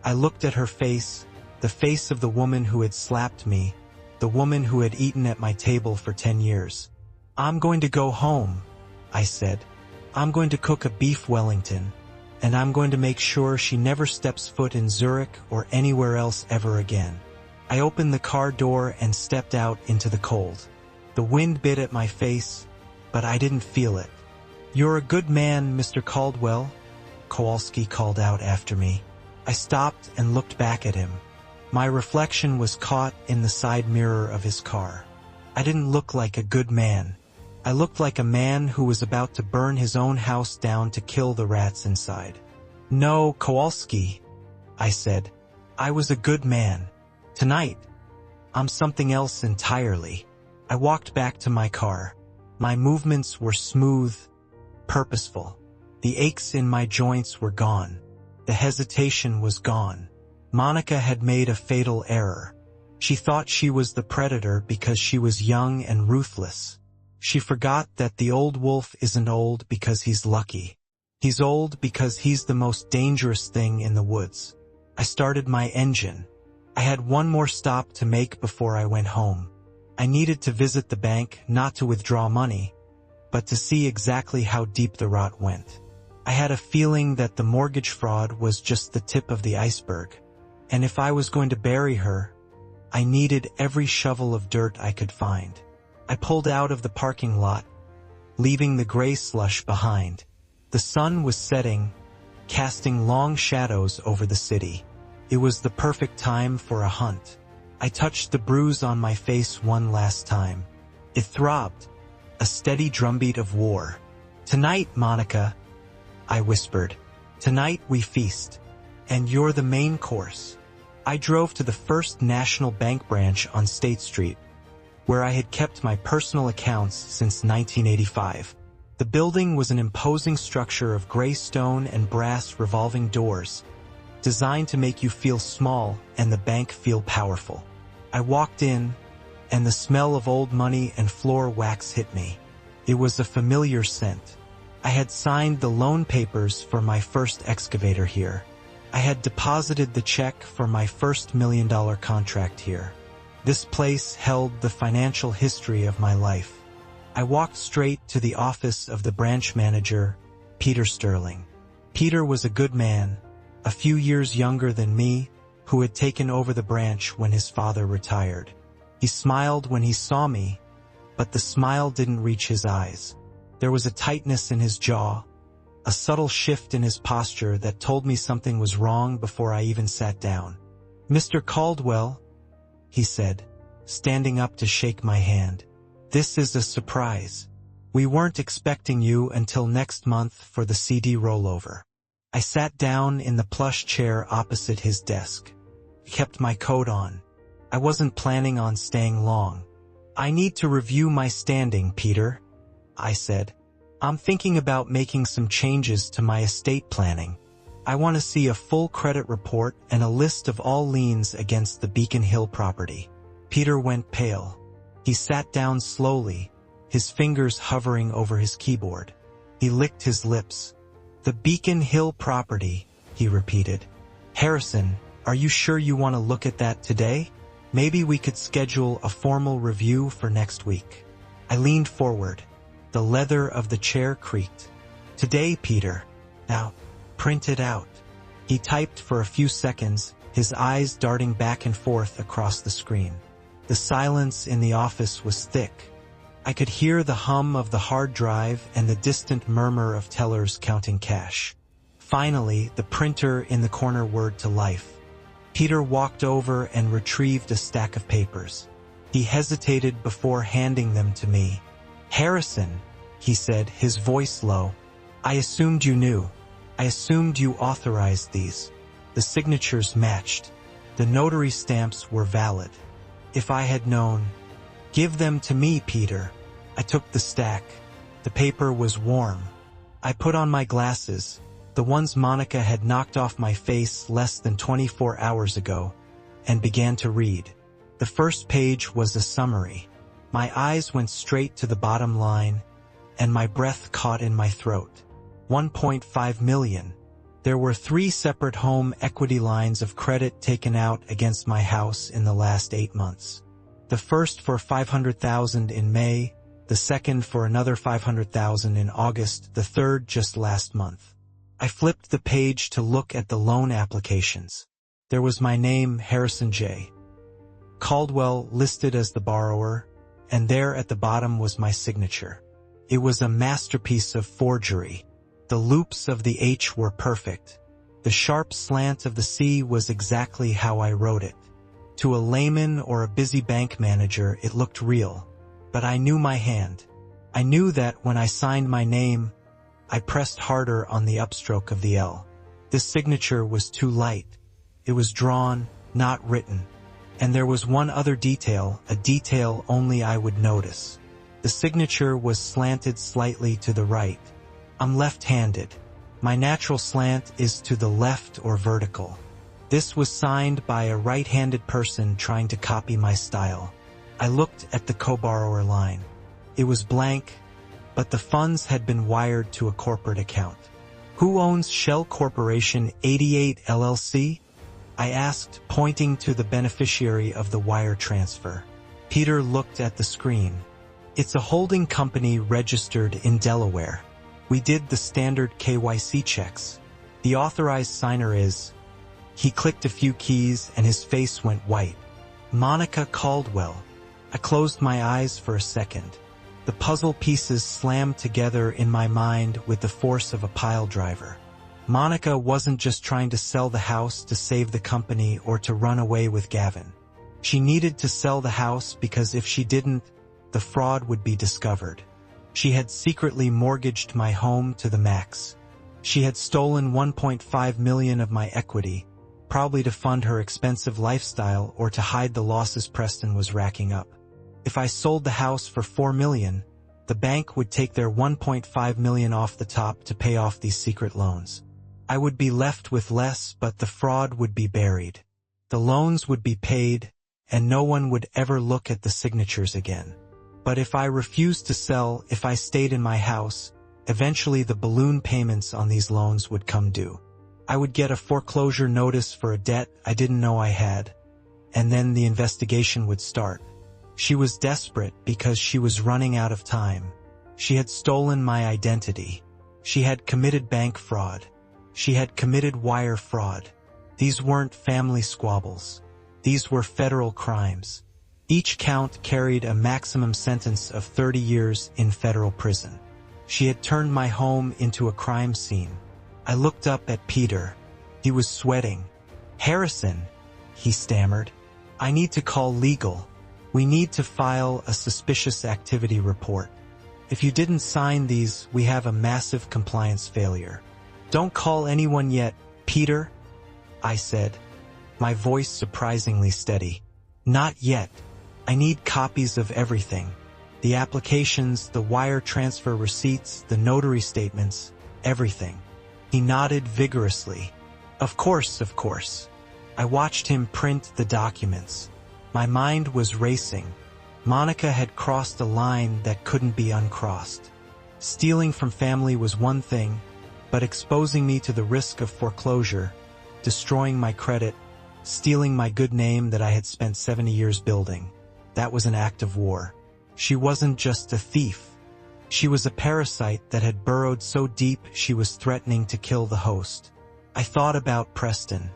I looked at her face, the face of the woman who had slapped me, the woman who had eaten at my table for 10 years. "I'm going to go home," I said. "I'm going to cook a beef Wellington, and I'm going to make sure she never steps foot in Zurich or anywhere else ever again." I opened the car door and stepped out into the cold. The wind bit at my face, but I didn't feel it. "You're a good man, Mr. Caldwell," Kowalski called out after me. I stopped and looked back at him. My reflection was caught in the side mirror of his car. I didn't look like a good man. I looked like a man who was about to burn his own house down to kill the rats inside. "No, Kowalski," I said. "I was a good man. Tonight, I'm something else entirely." I walked back to my car. My movements were smooth, purposeful. The aches in my joints were gone. The hesitation was gone. Monica had made a fatal error. She thought she was the predator because she was young and ruthless. She forgot that the old wolf isn't old because he's lucky. He's old because he's the most dangerous thing in the woods. I started my engine. I had one more stop to make before I went home. I needed to visit the bank, not to withdraw money, but to see exactly how deep the rot went. I had a feeling that the mortgage fraud was just the tip of the iceberg, and if I was going to bury her, I needed every shovel of dirt I could find. I pulled out of the parking lot, leaving the gray slush behind. The sun was setting, casting long shadows over the city. It was the perfect time for a hunt. I touched the bruise on my face one last time. It throbbed, a steady drumbeat of war. "Tonight, Monica," I whispered. "Tonight we feast, and you're the main course." I drove to the First National Bank branch on State Street, where I had kept my personal accounts since 1985. The building was an imposing structure of gray stone and brass revolving doors, designed to make you feel small and the bank feel powerful. I walked in, and the smell of old money and floor wax hit me. It was a familiar scent. I had signed the loan papers for my first excavator here. I had deposited the check for my first $1 million contract here. This place held the financial history of my life. I walked straight to the office of the branch manager, Peter Sterling. Peter was a good man, a few years younger than me, who had taken over the branch when his father retired. He smiled when he saw me, but the smile didn't reach his eyes. There was a tightness in his jaw, a subtle shift in his posture that told me something was wrong before I even sat down. "Mr. Caldwell," he said, standing up to shake my hand. "This is a surprise. We weren't expecting you until next month for the CD rollover." I sat down in the plush chair opposite his desk. I kept my coat on. I wasn't planning on staying long. "I need to review my standing, Peter," I said. "I'm thinking about making some changes to my estate planning. I want to see a full credit report and a list of all liens against the Beacon Hill property." Peter went pale. He sat down slowly, his fingers hovering over his keyboard. He licked his lips. "The Beacon Hill property," he repeated. "Harrison, are you sure you want to look at that today? Maybe we could schedule a formal review for next week." I leaned forward. The leather of the chair creaked. "Today, Peter. Now, print it out." He typed for a few seconds, his eyes darting back and forth across the screen. The silence in the office was thick. I could hear the hum of the hard drive and the distant murmur of tellers counting cash. Finally, the printer in the corner whirred to life. Peter walked over and retrieved a stack of papers. He hesitated before handing them to me. "Harrison," he said, his voice low, "I assumed you knew. I assumed you authorized these." The signatures matched. The notary stamps were valid. If I had known. "Give them to me, Peter." I took the stack. The paper was warm. I put on my glasses, the ones Monica had knocked off my face less than 24 hours ago, and began to read. The first page was a summary. My eyes went straight to the bottom line, and my breath caught in my throat. 1.5 million. There were 3 separate home equity lines of credit taken out against my house in the last 8 months. The first for $500,000 in May, the second for another $500,000 in August, the third just last month. I flipped the page to look at the loan applications. There was my name, Harrison J. Caldwell, listed as the borrower, and there at the bottom was my signature. It was a masterpiece of forgery. The loops of the H were perfect. The sharp slant of the C was exactly how I wrote it. To a layman or a busy bank manager, it looked real. But I knew my hand. I knew that when I signed my name, I pressed harder on the upstroke of the L. This signature was too light. It was drawn, not written. And there was one other detail, a detail only I would notice. The signature was slanted slightly to the right. I'm left-handed. My natural slant is to the left or vertical. This was signed by a right-handed person trying to copy my style. I looked at the co-borrower line. It was blank, but the funds had been wired to a corporate account. Who owns Shell Corporation 88 LLC? I asked, pointing to the beneficiary of the wire transfer. Peter looked at the screen. It's a holding company registered in Delaware. We did the standard KYC checks. The authorized signer is... He clicked a few keys and his face went white. Monica Caldwell. I closed my eyes for a second. The puzzle pieces slammed together in my mind with the force of a pile driver. Monica wasn't just trying to sell the house to save the company or to run away with Gavin. She needed to sell the house because if she didn't, the fraud would be discovered. She had secretly mortgaged my home to the max. She had stolen $1.5 million of my equity, probably to fund her expensive lifestyle or to hide the losses Preston was racking up. If I sold the house for $4 million, the bank would take their $1.5 million off the top to pay off these secret loans. I would be left with less, but the fraud would be buried. The loans would be paid, and no one would ever look at the signatures again. But if I refused to sell, if I stayed in my house, eventually the balloon payments on these loans would come due. I would get a foreclosure notice for a debt I didn't know I had, and then the investigation would start. She was desperate because she was running out of time. She had stolen my identity. She had committed bank fraud. She had committed wire fraud. These weren't family squabbles. These were federal crimes. Each count carried a maximum sentence of 30 years in federal prison. She had turned my home into a crime scene. I looked up at Peter. He was sweating. "Harrison," he stammered. "I need to call legal. We need to file a suspicious activity report. If you didn't sign these, we have a massive compliance failure." "Don't call anyone yet, Peter," I said, my voice surprisingly steady. "Not yet. I need copies of everything. The applications, the wire transfer receipts, the notary statements, everything." He nodded vigorously. Of course. I watched him print the documents. My mind was racing. Monica had crossed a line that couldn't be uncrossed. Stealing from family was one thing, but exposing me to the risk of foreclosure, destroying my credit, stealing my good name that I had spent 70 years building, that was an act of war. She wasn't just a thief. She was a parasite that had burrowed so deep she was threatening to kill the host. I thought about Preston.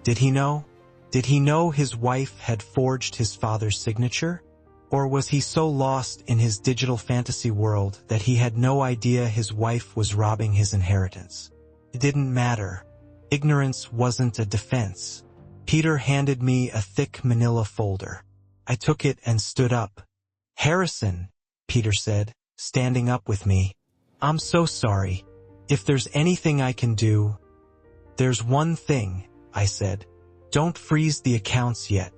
Did he know? Did he know his wife had forged his father's signature? Or was he so lost in his digital fantasy world that he had no idea his wife was robbing his inheritance? It didn't matter. Ignorance wasn't a defense. Peter handed me a thick manila folder. I took it and stood up. "Harrison," Peter said, standing up with me. "I'm so sorry. If there's anything I can do..." "There's one thing," I said. "Don't freeze the accounts yet.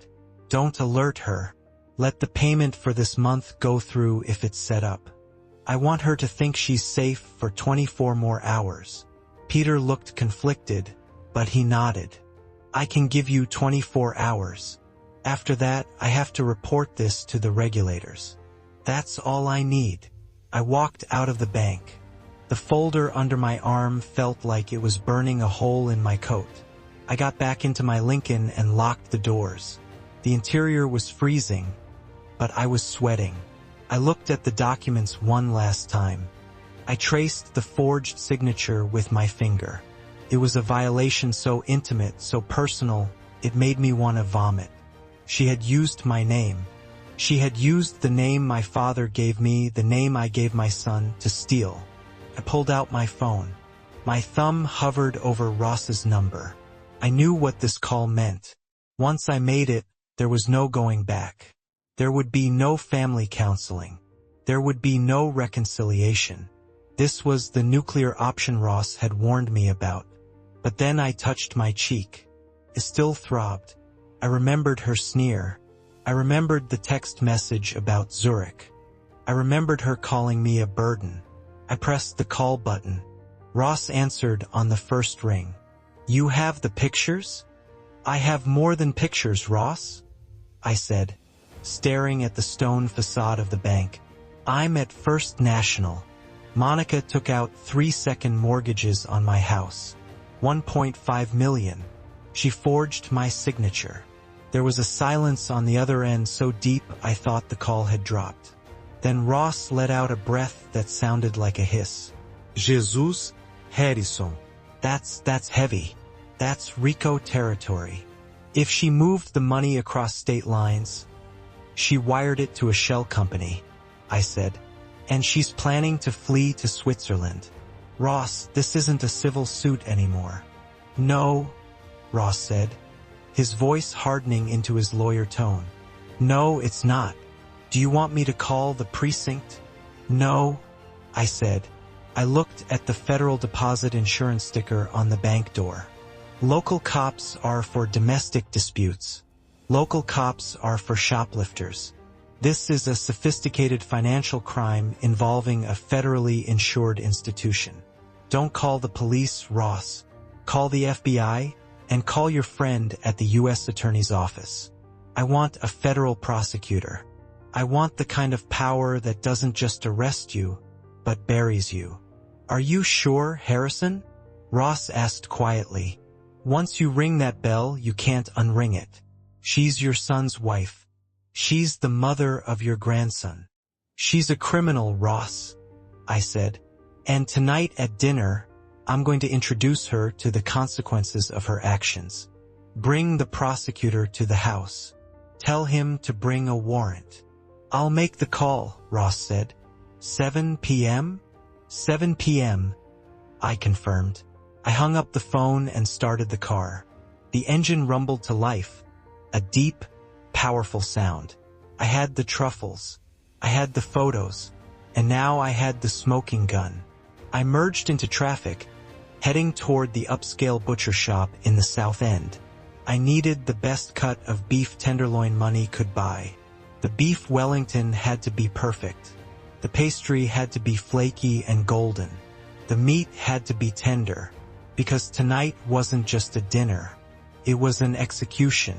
Don't alert her. Let the payment for this month go through if it's set up. I want her to think she's safe for 24 more hours." Peter looked conflicted, but he nodded. "I can give you 24 hours. After that, I have to report this to the regulators. That's all I need." I walked out of the bank. The folder under my arm felt like it was burning a hole in my coat. I got back into my Lincoln and locked the doors. The interior was freezing, but I was sweating. I looked at the documents one last time. I traced the forged signature with my finger. It was a violation so intimate, so personal, it made me want to vomit. She had used my name. She had used the name my father gave me, the name I gave my son, to steal. I pulled out my phone. My thumb hovered over Ross's number. I knew what this call meant. Once I made it, there was no going back. There would be no family counseling. There would be no reconciliation. This was the nuclear option Ross had warned me about. But then I touched my cheek. It still throbbed. I remembered her sneer. I remembered the text message about Zurich. I remembered her calling me a burden. I pressed the call button. Ross answered on the first ring. "You have the pictures?" "I have more than pictures, Ross," I said, staring at the stone facade of the bank. "I'm at First National. Monica took out 3-second mortgages on my house. 1.5 million. She forged my signature." There was a silence on the other end so deep I thought the call had dropped. Then Ross let out a breath that sounded like a hiss. Jesus, Harrison. That's heavy. That's RICO territory. If she moved the money across state lines, she wired it to a shell company, I said, and she's planning to flee to Switzerland. "Ross, this isn't a civil suit anymore." "No," Ross said, his voice hardening into his lawyer tone. "No, it's not. Do you want me to call the precinct?" "No," I said. I looked at the Federal Deposit Insurance sticker on the bank door. Local cops are for domestic disputes. Local cops are for shoplifters. This is a sophisticated financial crime involving a federally insured institution. Don't call the police, Ross. Call the FBI and call your friend at the U.S. Attorney's Office. I want a federal prosecutor. I want the kind of power that doesn't just arrest you, but buries you. "Are you sure, Harrison?" Ross asked quietly. "Once you ring that bell, you can't unring it. She's your son's wife. She's the mother of your grandson. She's a criminal, Ross," I said. "And tonight at dinner, I'm going to introduce her to the consequences of her actions. Bring the prosecutor to the house. Tell him to bring a warrant." "I'll make the call," Ross said. 7 p.m.? 7 p.m., I confirmed. I hung up the phone and started the car. The engine rumbled to life, a deep, powerful sound. I had the truffles. I had the photos. And now I had the smoking gun. I merged into traffic, heading toward the upscale butcher shop in the South End. I needed the best cut of beef tenderloin money could buy. The beef Wellington had to be perfect. The pastry had to be flaky and golden. The meat had to be tender, because tonight wasn't just a dinner. It was an execution,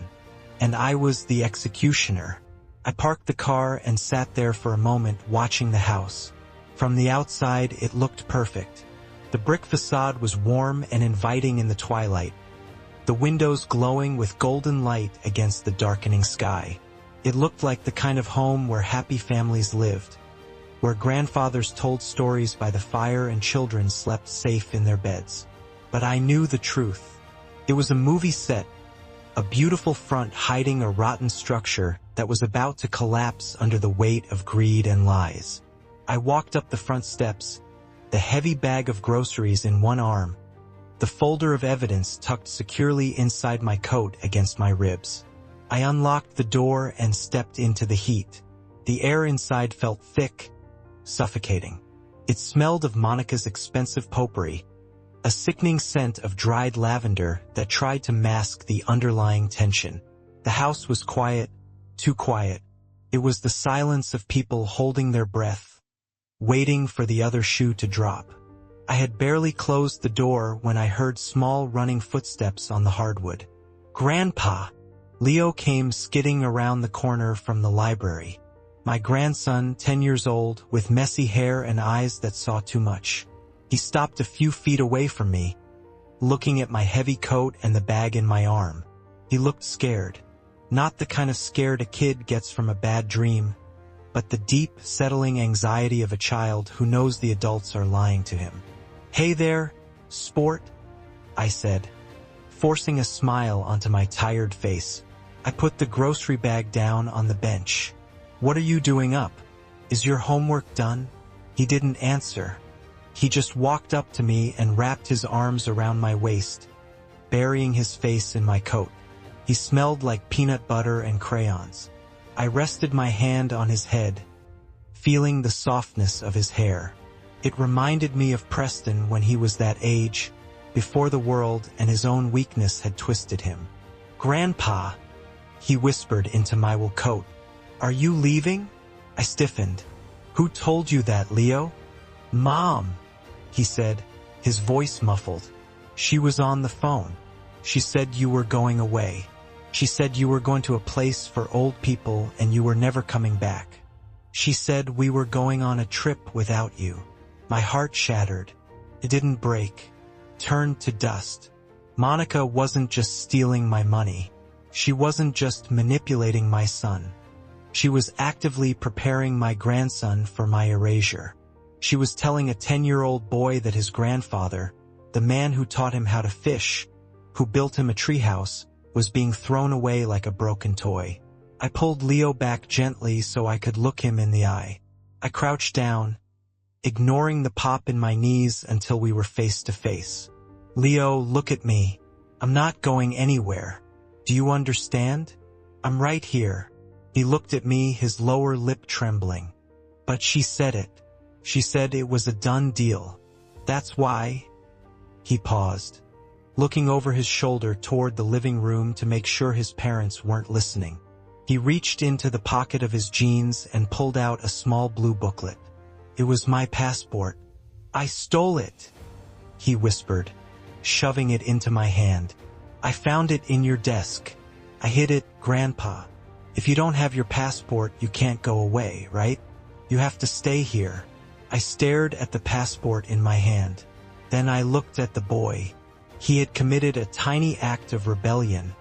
and I was the executioner. I parked the car and sat there for a moment watching the house. From the outside, it looked perfect. The brick facade was warm and inviting in the twilight, the windows glowing with golden light against the darkening sky. It looked like the kind of home where happy families lived, where grandfathers told stories by the fire and children slept safe in their beds. But I knew the truth. It was a movie set, a beautiful front hiding a rotten structure that was about to collapse under the weight of greed and lies. I walked up the front steps, the heavy bag of groceries in one arm, the folder of evidence tucked securely inside my coat against my ribs. I unlocked the door and stepped into the heat. The air inside felt thick, suffocating. It smelled of Monica's expensive potpourri, a sickening scent of dried lavender that tried to mask the underlying tension. The house was quiet, too quiet. It was the silence of people holding their breath, waiting for the other shoe to drop. I had barely closed the door when I heard small running footsteps on the hardwood. "Grandpa!" Leo came skidding around the corner from the library. My grandson, 10 years old, with messy hair and eyes that saw too much. He stopped a few feet away from me, looking at my heavy coat and the bag in my arm. He looked scared. Not the kind of scared a kid gets from a bad dream, but the deep, settling anxiety of a child who knows the adults are lying to him. "Hey there, sport," I said, forcing a smile onto my tired face. I put the grocery bag down on the bench. "What are you doing up? Is your homework done?" He didn't answer. He just walked up to me and wrapped his arms around my waist, burying his face in my coat. He smelled like peanut butter and crayons. I rested my hand on his head, feeling the softness of his hair. It reminded me of Preston when he was that age, before the world and his own weakness had twisted him. "Grandpa," he whispered into my wool coat. "Are you leaving?" I stiffened. "Who told you that, Leo?" "Mom," he said, his voice muffled. "She was on the phone. She said you were going away. She said you were going to a place for old people and you were never coming back. She said we were going on a trip without you." My heart shattered. It didn't break. Turned to dust. Monica wasn't just stealing my money. She wasn't just manipulating my son. She was actively preparing my grandson for my erasure. She was telling a 10-year-old boy that his grandfather, the man who taught him how to fish, who built him a treehouse, was being thrown away like a broken toy. I pulled Leo back gently so I could look him in the eye. I crouched down, ignoring the pop in my knees until we were face to face. "Leo, look at me. I'm not going anywhere. Do you understand? I'm right here." He looked at me, his lower lip trembling. "But she said it. She said it was a done deal. That's why." He paused, looking over his shoulder toward the living room to make sure his parents weren't listening. He reached into the pocket of his jeans and pulled out a small blue booklet. "It was my passport. I stole it," he whispered, shoving it into my hand. "I found it in your desk. I hid it, Grandpa. If you don't have your passport, you can't go away, right? You have to stay here." I stared at the passport in my hand. Then I looked at the boy. He had committed a tiny act of rebellion,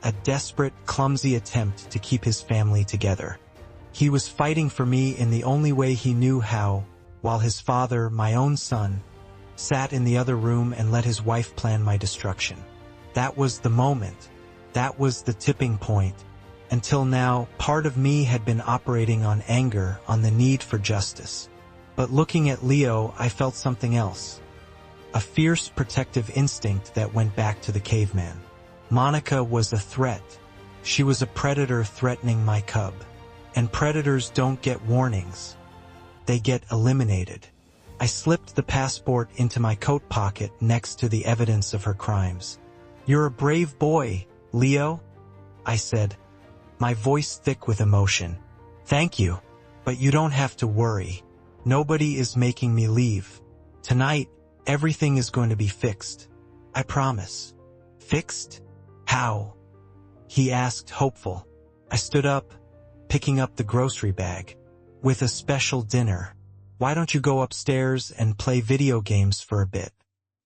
a desperate, clumsy attempt to keep his family together. He was fighting for me in the only way he knew how, while his father, my own son, sat in the other room and let his wife plan my destruction. That was the moment. That was the tipping point. Until now, part of me had been operating on anger, on the need for justice. But looking at Leo, I felt something else. A fierce protective instinct that went back to the caveman. Monica was a threat. She was a predator threatening my cub. And predators don't get warnings. They get eliminated. I slipped the passport into my coat pocket next to the evidence of her crimes. "You're a brave boy, Leo," I said, my voice thick with emotion. "Thank you, but you don't have to worry. Nobody is making me leave. Tonight, everything is going to be fixed. I promise." "Fixed? How?" he asked, hopeful. I stood up, picking up the grocery bag. "With a special dinner. Why don't you go upstairs and play video games for a bit?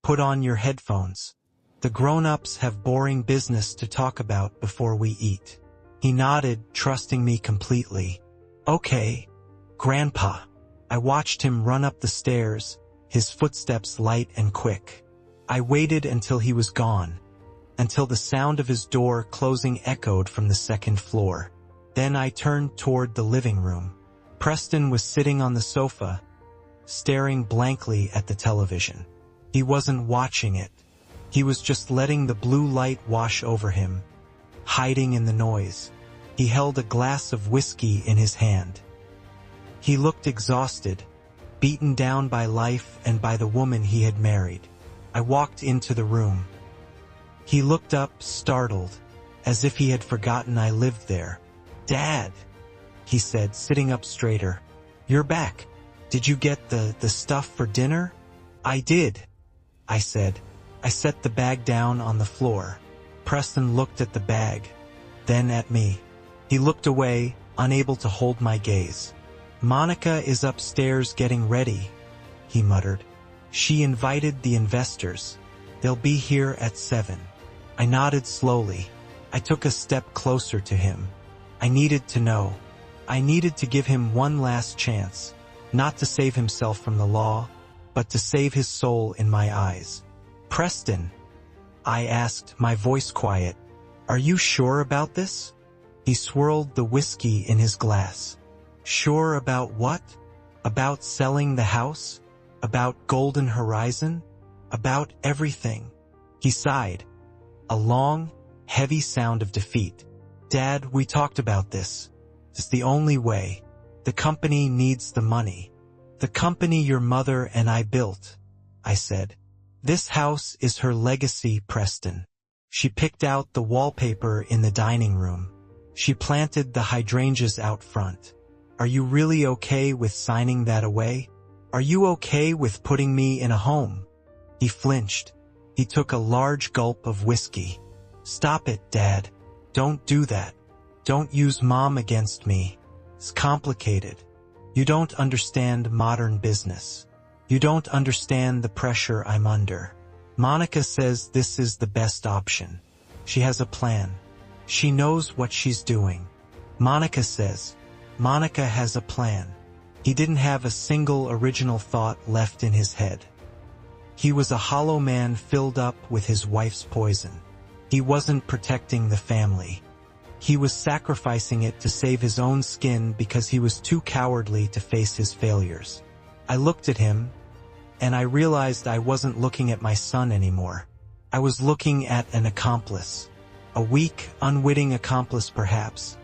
Put on your headphones. The grown-ups have boring business to talk about before we eat." He nodded, trusting me completely. "Okay, Grandpa." I watched him run up the stairs, his footsteps light and quick. I waited until he was gone, until the sound of his door closing echoed from the second floor. Then I turned toward the living room. Preston was sitting on the sofa, staring blankly at the television. He wasn't watching it. He was just letting the blue light wash over him, hiding in the noise. He held a glass of whiskey in his hand. He looked exhausted, beaten down by life and by the woman he had married. I walked into the room. He looked up, startled, as if he had forgotten I lived there. "Dad," he said, sitting up straighter. "You're back. Did you get the stuff for dinner?" "I did," I said. I set the bag down on the floor. Preston looked at the bag, then at me. He looked away, unable to hold my gaze. "Monica is upstairs getting ready," he muttered. "She invited the investors. They'll be here at 7. I nodded slowly. I took a step closer to him. I needed to know. I needed to give him one last chance, not to save himself from the law, but to save his soul in my eyes. "Preston," I asked, my voice quiet, "are you sure about this?" He swirled the whiskey in his glass. Sure about what? About selling the house? About Golden Horizon? About everything. He sighed. A long, heavy sound of defeat. Dad, we talked about this. It's the only way. The company needs the money. The company your mother and I built, I said. This house is her legacy, Preston. She picked out the wallpaper in the dining room. She planted the hydrangeas out front. Are you really okay with signing that away? Are you okay with putting me in a home? He flinched. He took a large gulp of whiskey. Stop it, Dad. Don't do that. Don't use Mom against me. It's complicated. You don't understand modern business. You don't understand the pressure I'm under. Monica says this is the best option. She has a plan. She knows what she's doing. Monica says. Monica has a plan. He didn't have a single original thought left in his head. He was a hollow man filled up with his wife's poison. He wasn't protecting the family. He was sacrificing it to save his own skin because he was too cowardly to face his failures. I looked at him, and I realized I wasn't looking at my son anymore. I was looking at an accomplice. A weak, unwitting accomplice perhaps,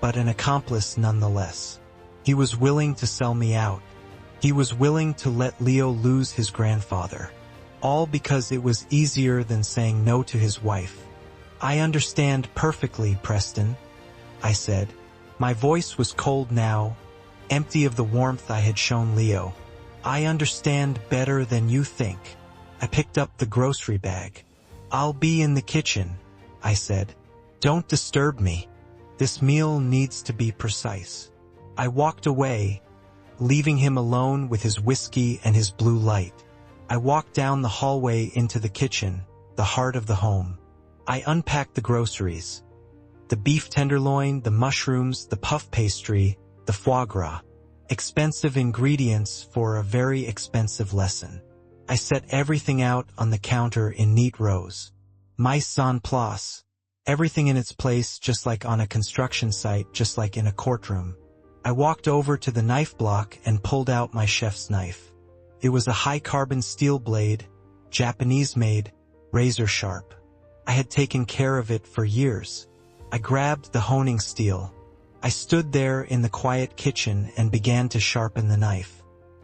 but an accomplice nonetheless. He was willing to sell me out. He was willing to let Leo lose his grandfather. All because it was easier than saying no to his wife. I understand perfectly, Preston, I said. My voice was cold now, empty of the warmth I had shown Leo. I understand better than you think. I picked up the grocery bag. I'll be in the kitchen, I said. Don't disturb me. This meal needs to be precise. I walked away, leaving him alone with his whiskey and his blue light. I walked down the hallway into the kitchen, the heart of the home. I unpacked the groceries. The beef tenderloin, the mushrooms, the puff pastry, the foie gras. Expensive ingredients for a very expensive lesson. I set everything out on the counter in neat rows. Mise en place. Everything in its place, just like on a construction site, just like in a courtroom. I walked over to the knife block and pulled out my chef's knife. It was a high-carbon steel blade, Japanese-made, razor-sharp. I had taken care of it for years. I grabbed the honing steel. I stood there in the quiet kitchen and began to sharpen the knife.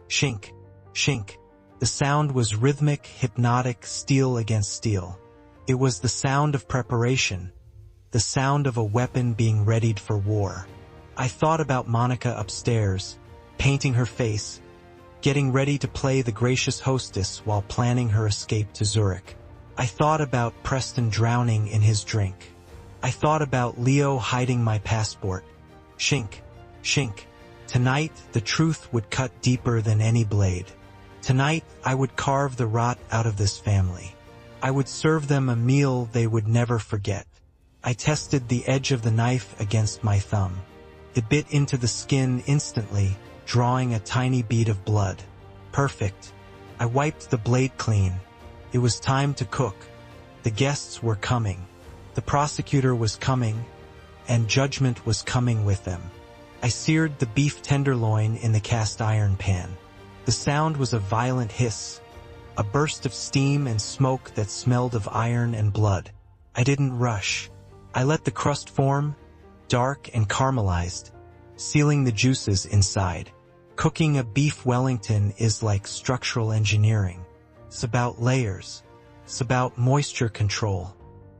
Shink, shink. The sound was rhythmic, hypnotic, steel against steel. It was the sound of preparation, the sound of a weapon being readied for war. I thought about Monica upstairs, painting her face, getting ready to play the gracious hostess while planning her escape to Zurich. I thought about Preston drowning in his drink. I thought about Leo hiding my passport. Shink, shink. Tonight, the truth would cut deeper than any blade. Tonight, I would carve the rot out of this family. I would serve them a meal they would never forget. I tested the edge of the knife against my thumb. It bit into the skin instantly, drawing a tiny bead of blood. Perfect. I wiped the blade clean. It was time to cook. The guests were coming. The prosecutor was coming, and judgment was coming with them. I seared the beef tenderloin in the cast iron pan. The sound was a violent hiss, a burst of steam and smoke that smelled of iron and blood. I didn't rush. I let the crust form, dark and caramelized, sealing the juices inside. Cooking a beef Wellington is like structural engineering. It's about layers. It's about moisture control.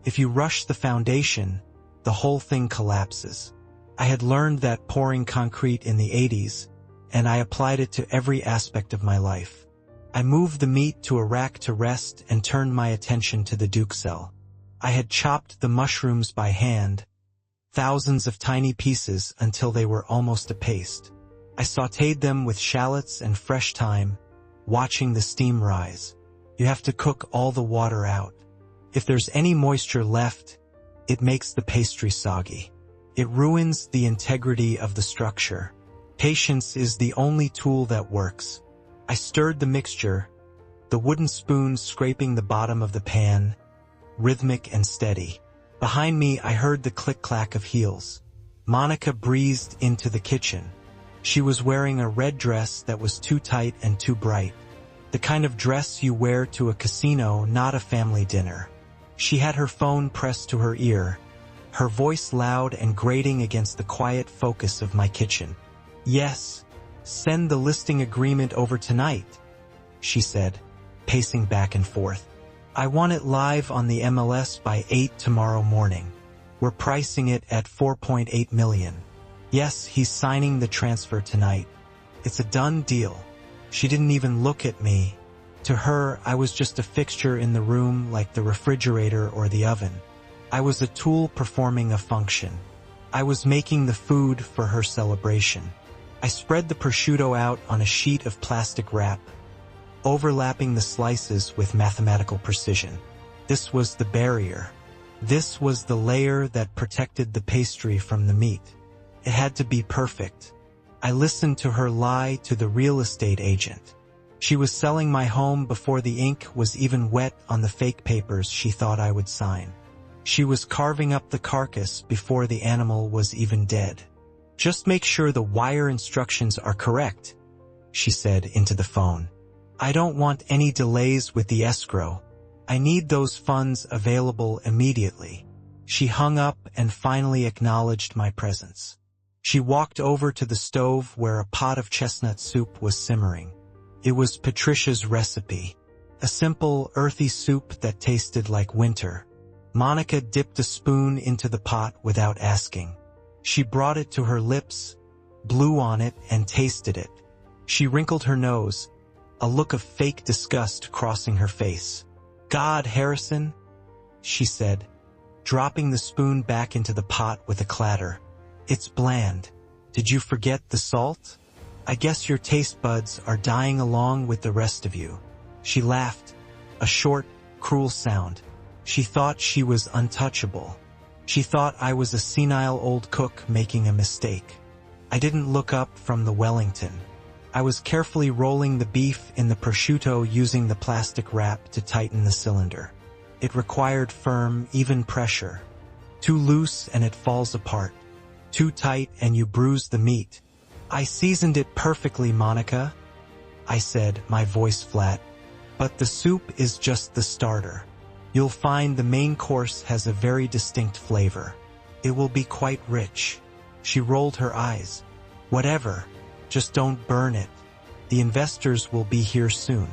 If you rush the foundation, the whole thing collapses. I had learned that pouring concrete in the 80s, and I applied it to every aspect of my life. I moved the meat to a rack to rest and turned my attention to the duxelle. I had chopped the mushrooms by hand, thousands of tiny pieces until they were almost a paste. I sautéed them with shallots and fresh thyme, watching the steam rise. You have to cook all the water out. If there's any moisture left, it makes the pastry soggy. It ruins the integrity of the structure. Patience is the only tool that works. I stirred the mixture, the wooden spoon scraping the bottom of the pan, rhythmic and steady. Behind me, I heard the click-clack of heels. Monica breezed into the kitchen. She was wearing a red dress that was too tight and too bright. The kind of dress you wear to a casino, not a family dinner. She had her phone pressed to her ear, her voice loud and grating against the quiet focus of my kitchen. "Yes, send the listing agreement over tonight," she said, pacing back and forth. "I want it live on the MLS by 8 tomorrow morning. We're pricing it at 4.8 million. Yes, he's signing the transfer tonight. It's a done deal." She didn't even look at me. To her, I was just a fixture in the room like the refrigerator or the oven. I was a tool performing a function. I was making the food for her celebration. I spread the prosciutto out on a sheet of plastic wrap, overlapping the slices with mathematical precision. This was the barrier. This was the layer that protected the pastry from the meat. It had to be perfect. I listened to her lie to the real estate agent. She was selling my home before the ink was even wet on the fake papers she thought I would sign. She was carving up the carcass before the animal was even dead. "Just make sure the wire instructions are correct," she said into the phone. "I don't want any delays with the escrow. I need those funds available immediately." She hung up and finally acknowledged my presence. She walked over to the stove where a pot of chestnut soup was simmering. It was Patricia's recipe, a simple, earthy soup that tasted like winter. Monica dipped a spoon into the pot without asking. She brought it to her lips, blew on it, and tasted it. She wrinkled her nose, a look of fake disgust crossing her face. "God, Harrison," she said, dropping the spoon back into the pot with a clatter. "It's bland. Did you forget the salt? I guess your taste buds are dying along with the rest of you." She laughed, a short, cruel sound. She thought she was untouchable. She thought I was a senile old cook making a mistake. I didn't look up from the Wellington. I was carefully rolling the beef in the prosciutto using the plastic wrap to tighten the cylinder. It required firm, even pressure. Too loose and it falls apart. Too tight and you bruise the meat. "I seasoned it perfectly, Monica," I said, my voice flat. "But the soup is just the starter. You'll find the main course has a very distinct flavor. It will be quite rich." She rolled her eyes. "Whatever. Just don't burn it. The investors will be here soon.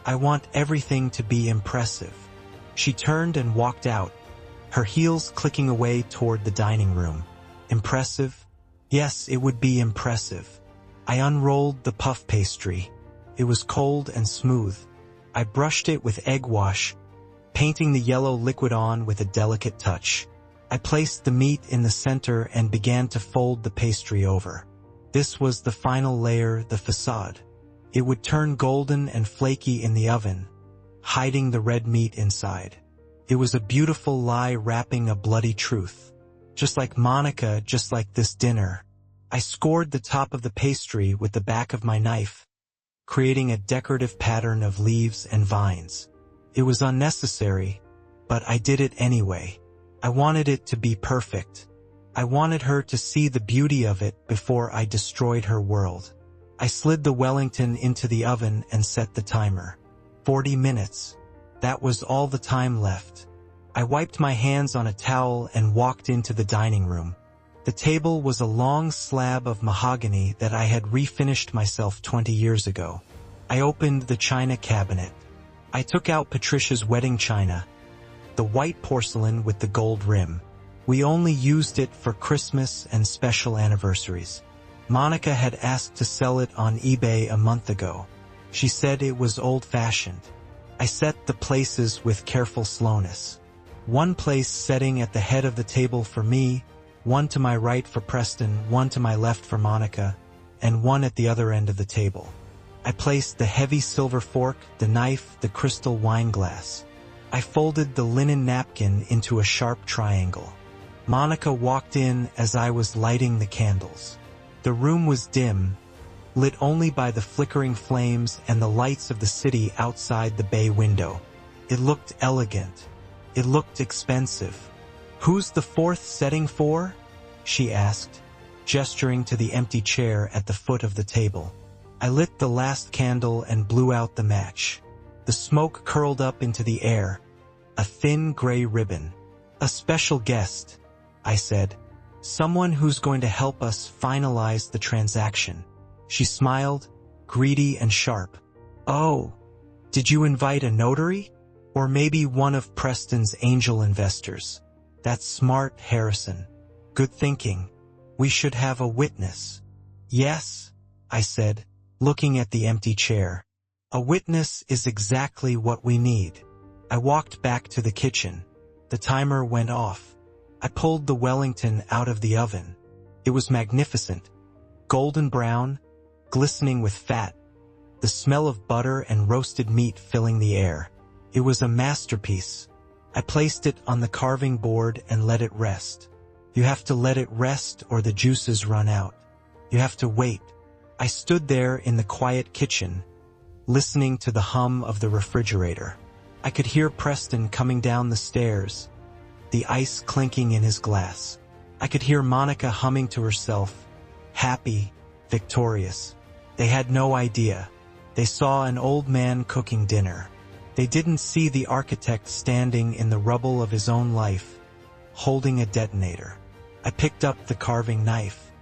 I want everything to be impressive." She turned and walked out, her heels clicking away toward the dining room. Impressive? Yes, it would be impressive. I unrolled the puff pastry. It was cold and smooth. I brushed it with egg wash, painting the yellow liquid on with a delicate touch. I placed the meat in the center and began to fold the pastry over. This was the final layer, the facade. It would turn golden and flaky in the oven, hiding the red meat inside. It was a beautiful lie wrapping a bloody truth. Just like Monica, just like this dinner. I scored the top of the pastry with the back of my knife, creating a decorative pattern of leaves and vines. It was unnecessary, but I did it anyway. I wanted it to be perfect. I wanted her to see the beauty of it before I destroyed her world. I slid the Wellington into the oven and set the timer. 40 minutes. That was all the time left. I wiped my hands on a towel and walked into the dining room. The table was a long slab of mahogany that I had refinished myself 20 years ago. I opened the china cabinet. I took out Patricia's wedding china, the white porcelain with the gold rim. We only used it for Christmas and special anniversaries. Monica had asked to sell it on eBay a month ago. She said it was old-fashioned. I set the places with careful slowness. One place setting at the head of the table for me, one to my right for Preston, one to my left for Monica, and one at the other end of the table. I placed the heavy silver fork, the knife, the crystal wine glass. I folded the linen napkin into a sharp triangle. Monica walked in as I was lighting the candles. The room was dim, lit only by the flickering flames and the lights of the city outside the bay window. It looked elegant. It looked expensive. "Who's the fourth setting for?" she asked. gesturing to the empty chair at the foot of the table. I lit the last candle and blew out the match. The smoke curled up into the air, a thin gray ribbon. "A special guest," I said. "Someone who's going to help us finalize the transaction." She smiled, greedy and sharp. "Oh, did you invite a notary? Or maybe one of Preston's angel investors?" "That's smart, Harrison. Good thinking. We should have a witness." "Yes," I said, looking at the empty chair. "A witness is exactly what we need." I walked back to the kitchen. The timer went off. I pulled the Wellington out of the oven. It was magnificent, golden brown, glistening with fat, the smell of butter and roasted meat filling the air. It was a masterpiece. I placed it on the carving board and let it rest. You have to let it rest or the juices run out. You have to wait. I stood there in the quiet kitchen, listening to the hum of the refrigerator. I could hear Preston coming down the stairs, the ice clinking in his glass. I could hear Monica humming to herself, happy, victorious. They had no idea. They saw an old man cooking dinner. They didn't see the architect standing in the rubble of his own life, holding a detonator. I picked up the carving knife.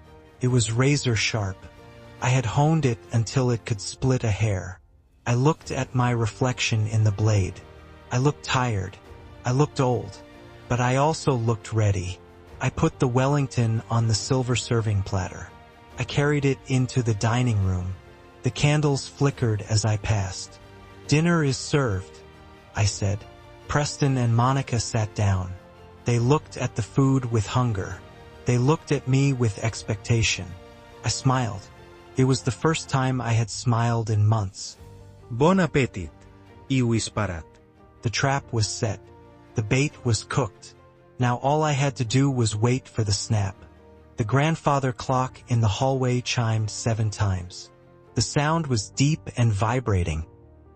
It was razor sharp. I had honed it until it could split a hair. I looked at my reflection in the blade. I looked tired. I looked old. But I also looked ready. I put the Wellington on the silver serving platter. I carried it into the dining room. The candles flickered as I passed. "Dinner is served," I said. Preston and Monica sat down. They looked at the food with hunger. They looked at me with expectation. I smiled. It was the first time I had smiled in months. Bon appetit, I whisperat. The trap was set. The bait was cooked. Now all I had to do was wait for the snap. The grandfather clock in the hallway chimed 7 times. The sound was deep and vibrating,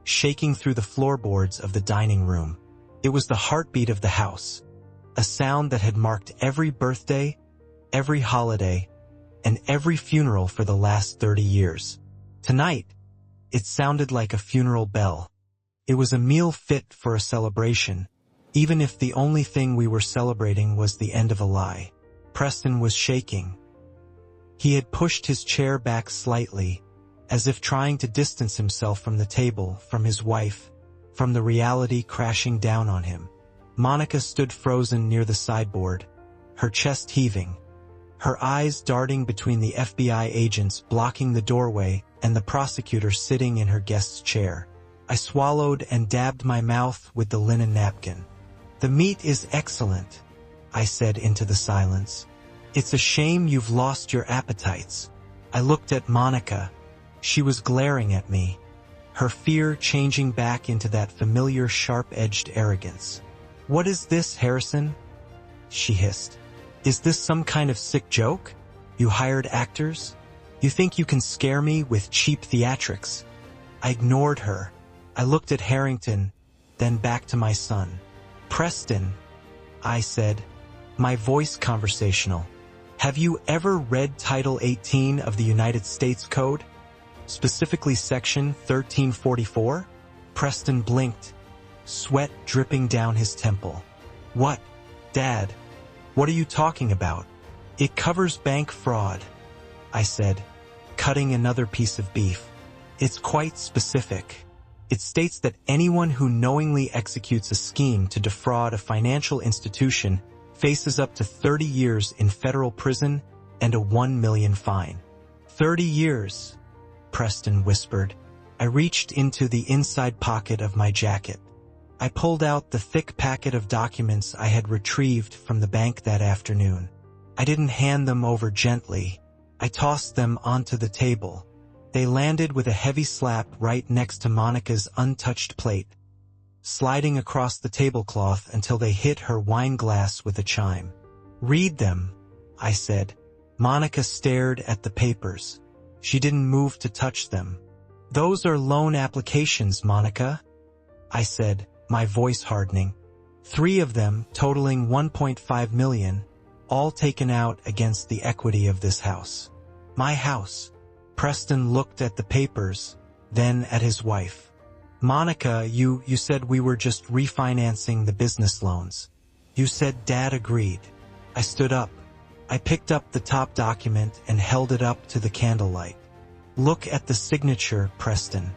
shaking through the floorboards of the dining room. It was the heartbeat of the house, a sound that had marked every birthday, every holiday, and every funeral for the last 30 years. Tonight, it sounded like a funeral bell. It was a meal fit for a celebration, even if the only thing we were celebrating was the end of a lie. Preston was shaking. He had pushed his chair back slightly, as if trying to distance himself from the table, from his wife, from the reality crashing down on him. Monica stood frozen near the sideboard, her chest heaving, her eyes darting between the FBI agents blocking the doorway and the prosecutor sitting in her guest's chair. I swallowed and dabbed my mouth with the linen napkin. "The meat is excellent," I said into the silence. "It's a shame you've lost your appetites." I looked at Monica. She was glaring at me, her fear changing back into that familiar sharp-edged arrogance. "What is this, Harrison?" she hissed. "Is this some kind of sick joke? You hired actors? You think you can scare me with cheap theatrics?" I ignored her. I looked at Harrington, then back to my son. "Preston," I said, my voice conversational, "have you ever read Title 18 of the United States Code? Specifically Section 1344? Preston blinked, sweat dripping down his temple. "What, Dad? What are you talking about?" "It covers bank fraud," I said, cutting another piece of beef. "It's quite specific. It states that anyone who knowingly executes a scheme to defraud a financial institution faces up to 30 years in federal prison and a $1 million fine." 30 years, Preston whispered. I reached into the inside pocket of my jacket. I pulled out the thick packet of documents I had retrieved from the bank that afternoon. I didn't hand them over gently. I tossed them onto the table. They landed with a heavy slap right next to Monica's untouched plate, sliding across the tablecloth until they hit her wine glass with a chime. "Read them," I said. Monica stared at the papers. She didn't move to touch them. "Those are loan applications, Monica," I said, my voice hardening. 3 of them, totaling $1.5 million, all taken out against the equity of this house. My house. Preston looked at the papers, then at his wife. Monica, you said we were just refinancing the business loans. You said Dad agreed. I stood up. I picked up the top document and held it up to the candlelight. Look at the signature, Preston.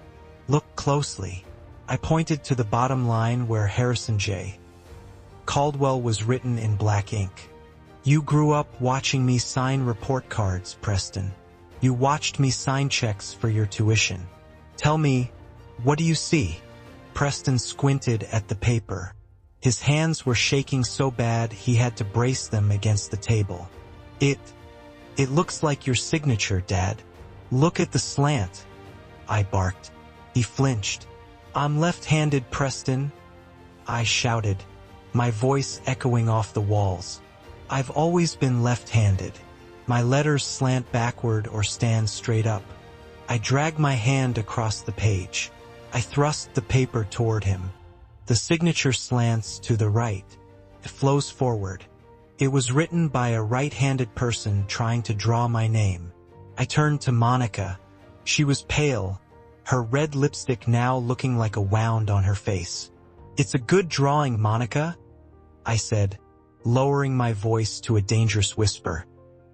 Look closely. I pointed to the bottom line where Harrison J. Caldwell was written in black ink. You grew up watching me sign report cards, Preston. You watched me sign checks for your tuition. Tell me, what do you see? Preston squinted at the paper. His hands were shaking so bad he had to brace them against the table. It looks like your signature, Dad. Look at the slant. I barked. He flinched. I'm left-handed, Preston. I shouted, my voice echoing off the walls. I've always been left-handed. My letters slant backward or stand straight up. I dragged my hand across the page. I thrust the paper toward him. The signature slants to the right. It flows forward. It was written by a right-handed person trying to draw my name. I turned to Monica. She was pale, her red lipstick now looking like a wound on her face. It's a good drawing, Monica, I said, lowering my voice to a dangerous whisper.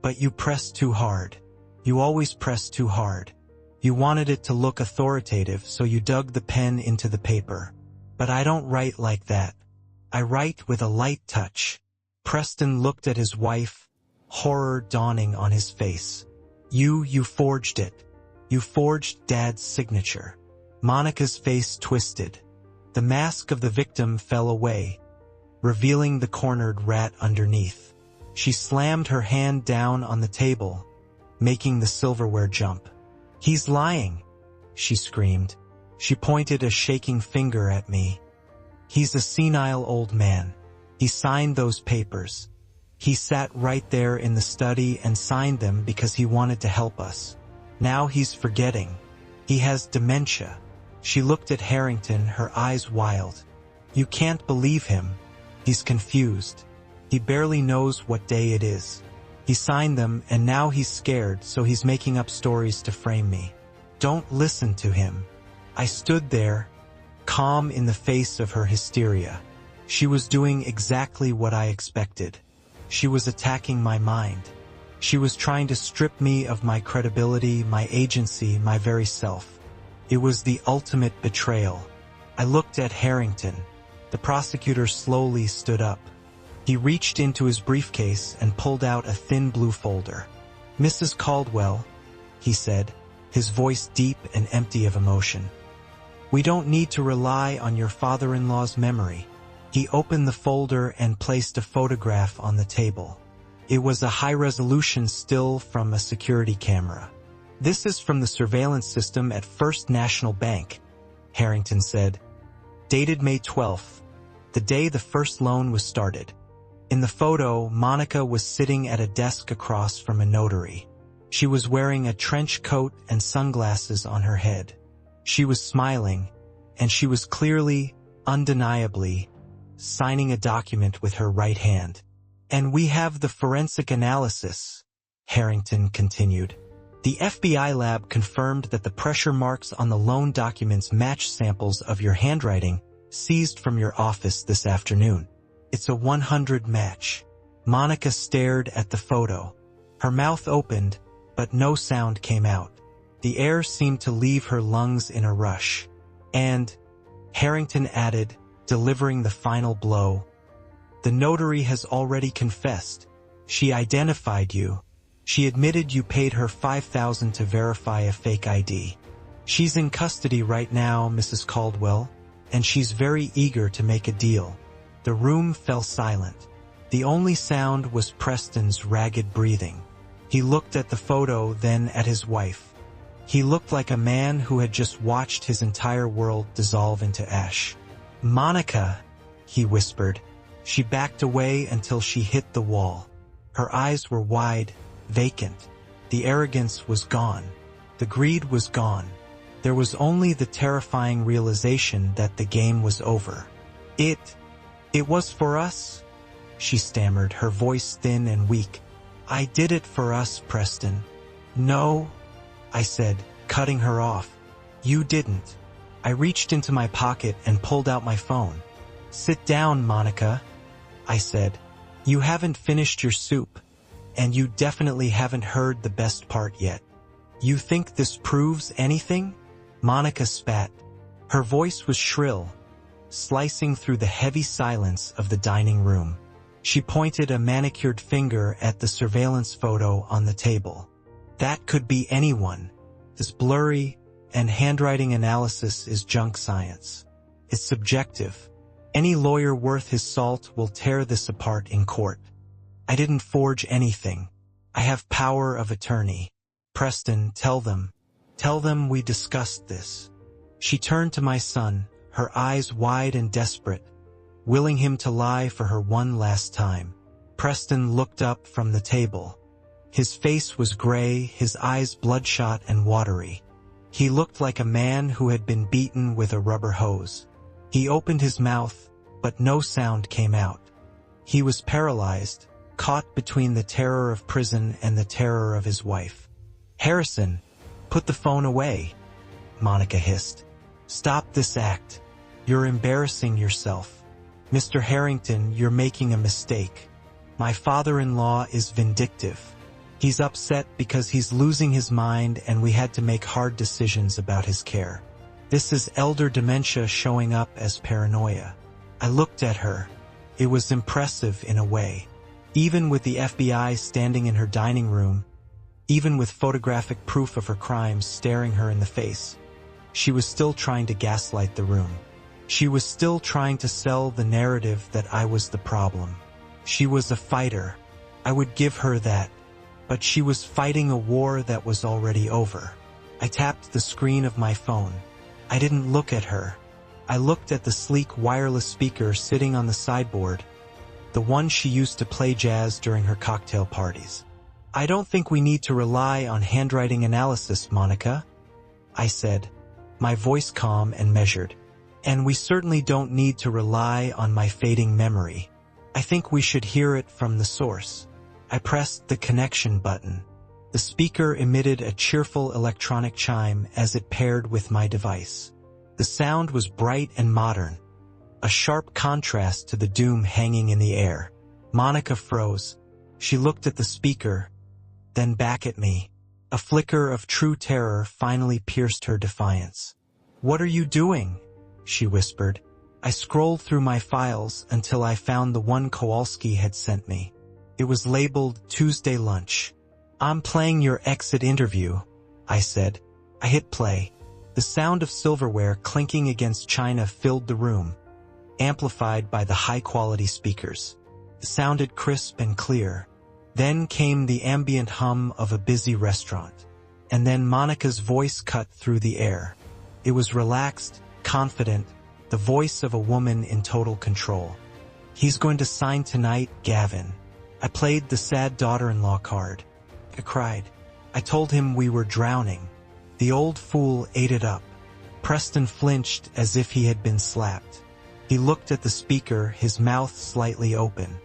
But you pressed too hard. You always press too hard. You wanted it to look authoritative, so you dug the pen into the paper. But I don't write like that. I write with a light touch. Preston looked at his wife, horror dawning on his face. You forged it. You forged Dad's signature. Monica's face twisted. The mask of the victim fell away, revealing the cornered rat underneath. She slammed her hand down on the table, making the silverware jump. He's lying, she screamed. She pointed a shaking finger at me. He's a senile old man. He signed those papers. He sat right there in the study and signed them because he wanted to help us. Now he's forgetting. He has dementia. She looked at Harrington, her eyes wild. You can't believe him. He's confused. He barely knows what day it is. He signed them and now he's scared, so he's making up stories to frame me. Don't listen to him. I stood there, calm in the face of her hysteria. She was doing exactly what I expected. She was attacking my mind. She was trying to strip me of my credibility, my agency, my very self. It was the ultimate betrayal. I looked at Harrington. The prosecutor slowly stood up. He reached into his briefcase and pulled out a thin blue folder. Mrs. Caldwell, he said, his voice deep and empty of emotion. We don't need to rely on your father-in-law's memory. He opened the folder and placed a photograph on the table. It was a high-resolution still from a security camera. This is from the surveillance system at First National Bank, Harrington said. Dated May 12th, the day the first loan was started. In the photo, Monica was sitting at a desk across from a notary. She was wearing a trench coat and sunglasses on her head. She was smiling, and she was clearly, undeniably, signing a document with her right hand. And we have the forensic analysis, Harrington continued. The FBI lab confirmed that the pressure marks on the loan documents match samples of your handwriting seized from your office this afternoon. It's a 100 match. Monica stared at the photo. Her mouth opened, but no sound came out. The air seemed to leave her lungs in a rush. And, Harrington added, delivering the final blow, the notary has already confessed. She identified you. She admitted you paid her $5,000 to verify a fake ID. She's in custody right now, Mrs. Caldwell, and she's very eager to make a deal. The room fell silent. The only sound was Preston's ragged breathing. He looked at the photo, then at his wife. He looked like a man who had just watched his entire world dissolve into ash. Monica, he whispered. She backed away until she hit the wall. Her eyes were wide, vacant. The arrogance was gone. The greed was gone. There was only the terrifying realization that the game was over. It was for us? she stammered, her voice thin and weak. "I did it for us, Preston." "No," I said, cutting her off. "You didn't." I reached into my pocket and pulled out my phone. "Sit down, Monica," I said. "You haven't finished your soup, and you definitely haven't heard the best part yet." "You think this proves anything?" Monica spat. Her voice was shrill, slicing through the heavy silence of the dining room. She pointed a manicured finger at the surveillance photo on the table. "That could be anyone. This blurry and handwriting analysis is junk science. It's subjective. Any lawyer worth his salt will tear this apart in court. I didn't forge anything. I have power of attorney. Preston, tell them. Tell them we discussed this." She turned to my son, her eyes wide and desperate, willing him to lie for her one last time. Preston looked up from the table. His face was gray, his eyes bloodshot and watery. He looked like a man who had been beaten with a rubber hose. He opened his mouth, but no sound came out. He was paralyzed, caught between the terror of prison and the terror of his wife. "Harrison, put the phone away," Monica hissed. "Stop this act. You're embarrassing yourself. Mr. Harrington, you're making a mistake. My father-in-law is vindictive. He's upset because he's losing his mind and we had to make hard decisions about his care. This is elder dementia showing up as paranoia." I looked at her. It was impressive in a way. Even with the FBI standing in her dining room, even with photographic proof of her crimes staring her in the face, she was still trying to gaslight the room. She was still trying to sell the narrative that I was the problem. She was a fighter. I would give her that. But she was fighting a war that was already over. I tapped the screen of my phone. I didn't look at her. I looked at the sleek wireless speaker sitting on the sideboard, the one she used to play jazz during her cocktail parties. "I don't think we need to rely on handwriting analysis, Monica," I said, my voice calm and measured. "And we certainly don't need to rely on my fading memory. I think we should hear it from the source." I pressed the connection button. The speaker emitted a cheerful electronic chime as it paired with my device. The sound was bright and modern, a sharp contrast to the doom hanging in the air. Monica froze. She looked at the speaker, then back at me. A flicker of true terror finally pierced her defiance. "What are you doing?" she whispered. I scrolled through my files until I found the one Kowalski had sent me. It was labeled Tuesday Lunch. "I'm playing your exit interview," I said. I hit play. The sound of silverware clinking against china filled the room, amplified by the high-quality speakers. It sounded crisp and clear. Then came the ambient hum of a busy restaurant. And then Monica's voice cut through the air. It was relaxed, confident, the voice of a woman in total control. "He's going to sign tonight, Gavin." I played the sad daughter-in-law card. I cried. I told him we were drowning. The old fool ate it up. Preston flinched as if he had been slapped. He looked at the speaker, his mouth slightly open.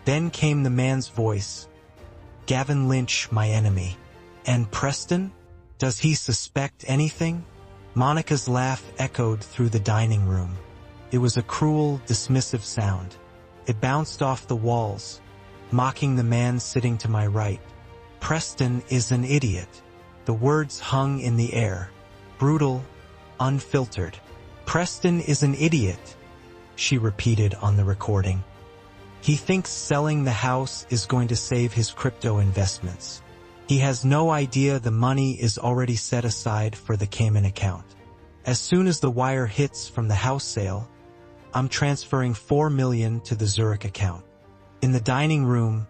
Then came the man's voice. "Gavin Lynch, my enemy." "And Preston? Does he suspect anything?" Monica's laugh echoed through the dining room. It was a cruel, dismissive sound. It bounced off the walls, mocking the man sitting to my right. "Preston is an idiot." The words hung in the air, brutal, unfiltered. "Preston is an idiot," she repeated on the recording. "He thinks selling the house is going to save his crypto investments. He has no idea the money is already set aside for the Cayman account. As soon as the wire hits from the house sale, I'm transferring $4 million to the Zurich account." In the dining room,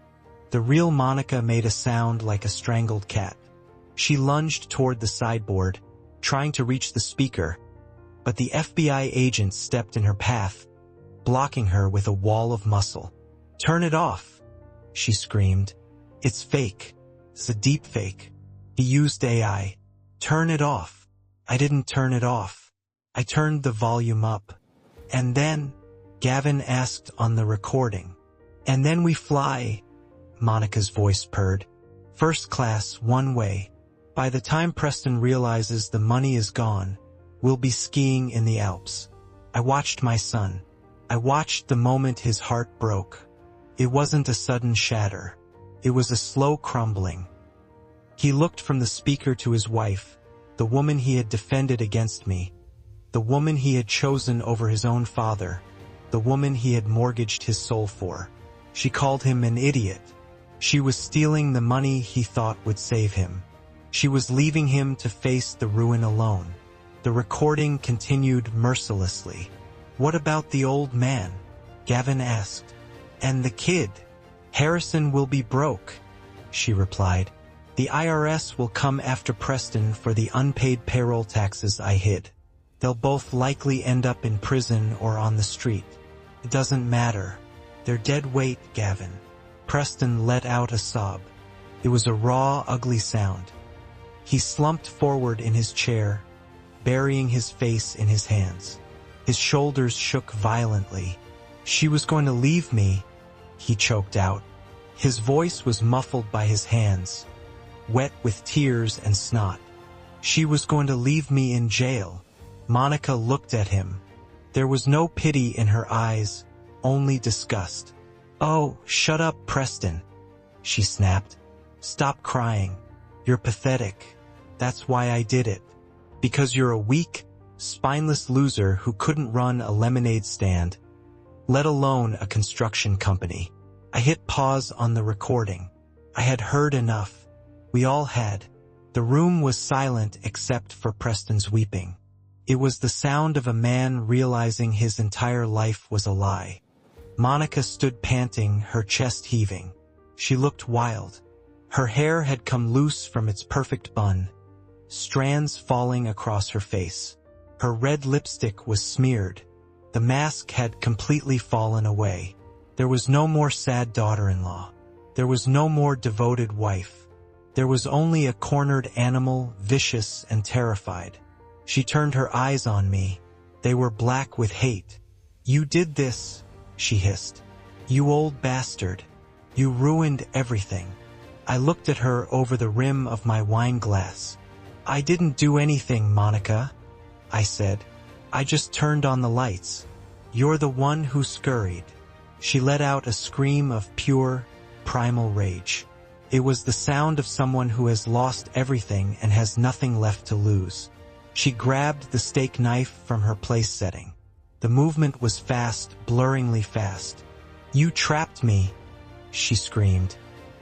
the real Monica made a sound like a strangled cat. She lunged toward the sideboard, trying to reach the speaker, but the FBI agent stepped in her path, blocking her with a wall of muscle. "Turn it off," she screamed. "It's fake. It's a deep fake. He used AI. Turn it off." I didn't turn it off. I turned the volume up. "And then," Gavin asked on the recording, And then we fly, Monica's voice purred. First class, one way. By the time Preston realizes the money is gone, we'll be skiing in the Alps. I watched my son. I watched the moment his heart broke. It wasn't a sudden shatter. It was a slow crumbling. He looked from the speaker to his wife, the woman he had defended against me, the woman he had chosen over his own father, the woman he had mortgaged his soul for. She called him an idiot. She was stealing the money he thought would save him. She was leaving him to face the ruin alone. The recording continued mercilessly. "What about the old man?" Gavin asked. "And the kid?" "Harrison will be broke," she replied. "The IRS will come after Preston for the unpaid payroll taxes I hid. They'll both likely end up in prison or on the street. It doesn't matter. They're dead weight, Gavin." Preston let out a sob. It was a raw, ugly sound. He slumped forward in his chair, burying his face in his hands. His shoulders shook violently. "She was going to leave me," he choked out. His voice was muffled by his hands, wet with tears and snot. "She was going to leave me in jail." Monica looked at him. There was no pity in her eyes, only disgust. "Oh, shut up, Preston," she snapped. "Stop crying. You're pathetic. That's why I did it. Because you're a weak, spineless loser who couldn't run a lemonade stand, let alone a construction company." I hit pause on the recording. I had heard enough. We all had. The room was silent except for Preston's weeping. It was the sound of a man realizing his entire life was a lie. Monica stood panting, her chest heaving. She looked wild. Her hair had come loose from its perfect bun, strands falling across her face. Her red lipstick was smeared. The mask had completely fallen away. There was no more sad daughter-in-law. There was no more devoted wife. There was only a cornered animal, vicious and terrified. She turned her eyes on me. They were black with hate. "You did this," she hissed. "You old bastard. You ruined everything." I looked at her over the rim of my wine glass. "I didn't do anything, Monica," I said. "I just turned on the lights. You're the one who scurried." She let out a scream of pure, primal rage. It was the sound of someone who has lost everything and has nothing left to lose. She grabbed the steak knife from her place setting. The movement was fast, blurringly fast. "You trapped me," she screamed.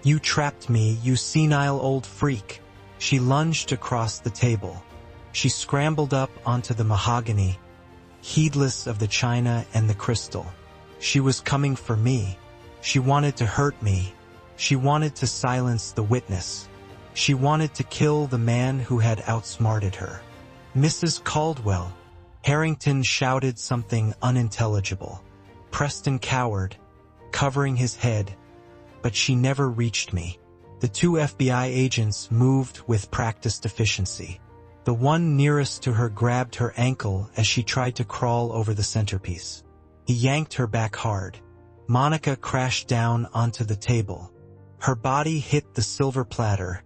"You trapped me, you senile old freak." She lunged across the table. She scrambled up onto the mahogany, heedless of the china and the crystal. She was coming for me. She wanted to hurt me. She wanted to silence the witness. She wanted to kill the man who had outsmarted her. "Mrs. Caldwell," Harrington shouted something unintelligible. Preston cowered, covering his head, but she never reached me. The two FBI agents moved with practiced efficiency. The one nearest to her grabbed her ankle as she tried to crawl over the centerpiece. He yanked her back hard. Monica crashed down onto the table. Her body hit the silver platter,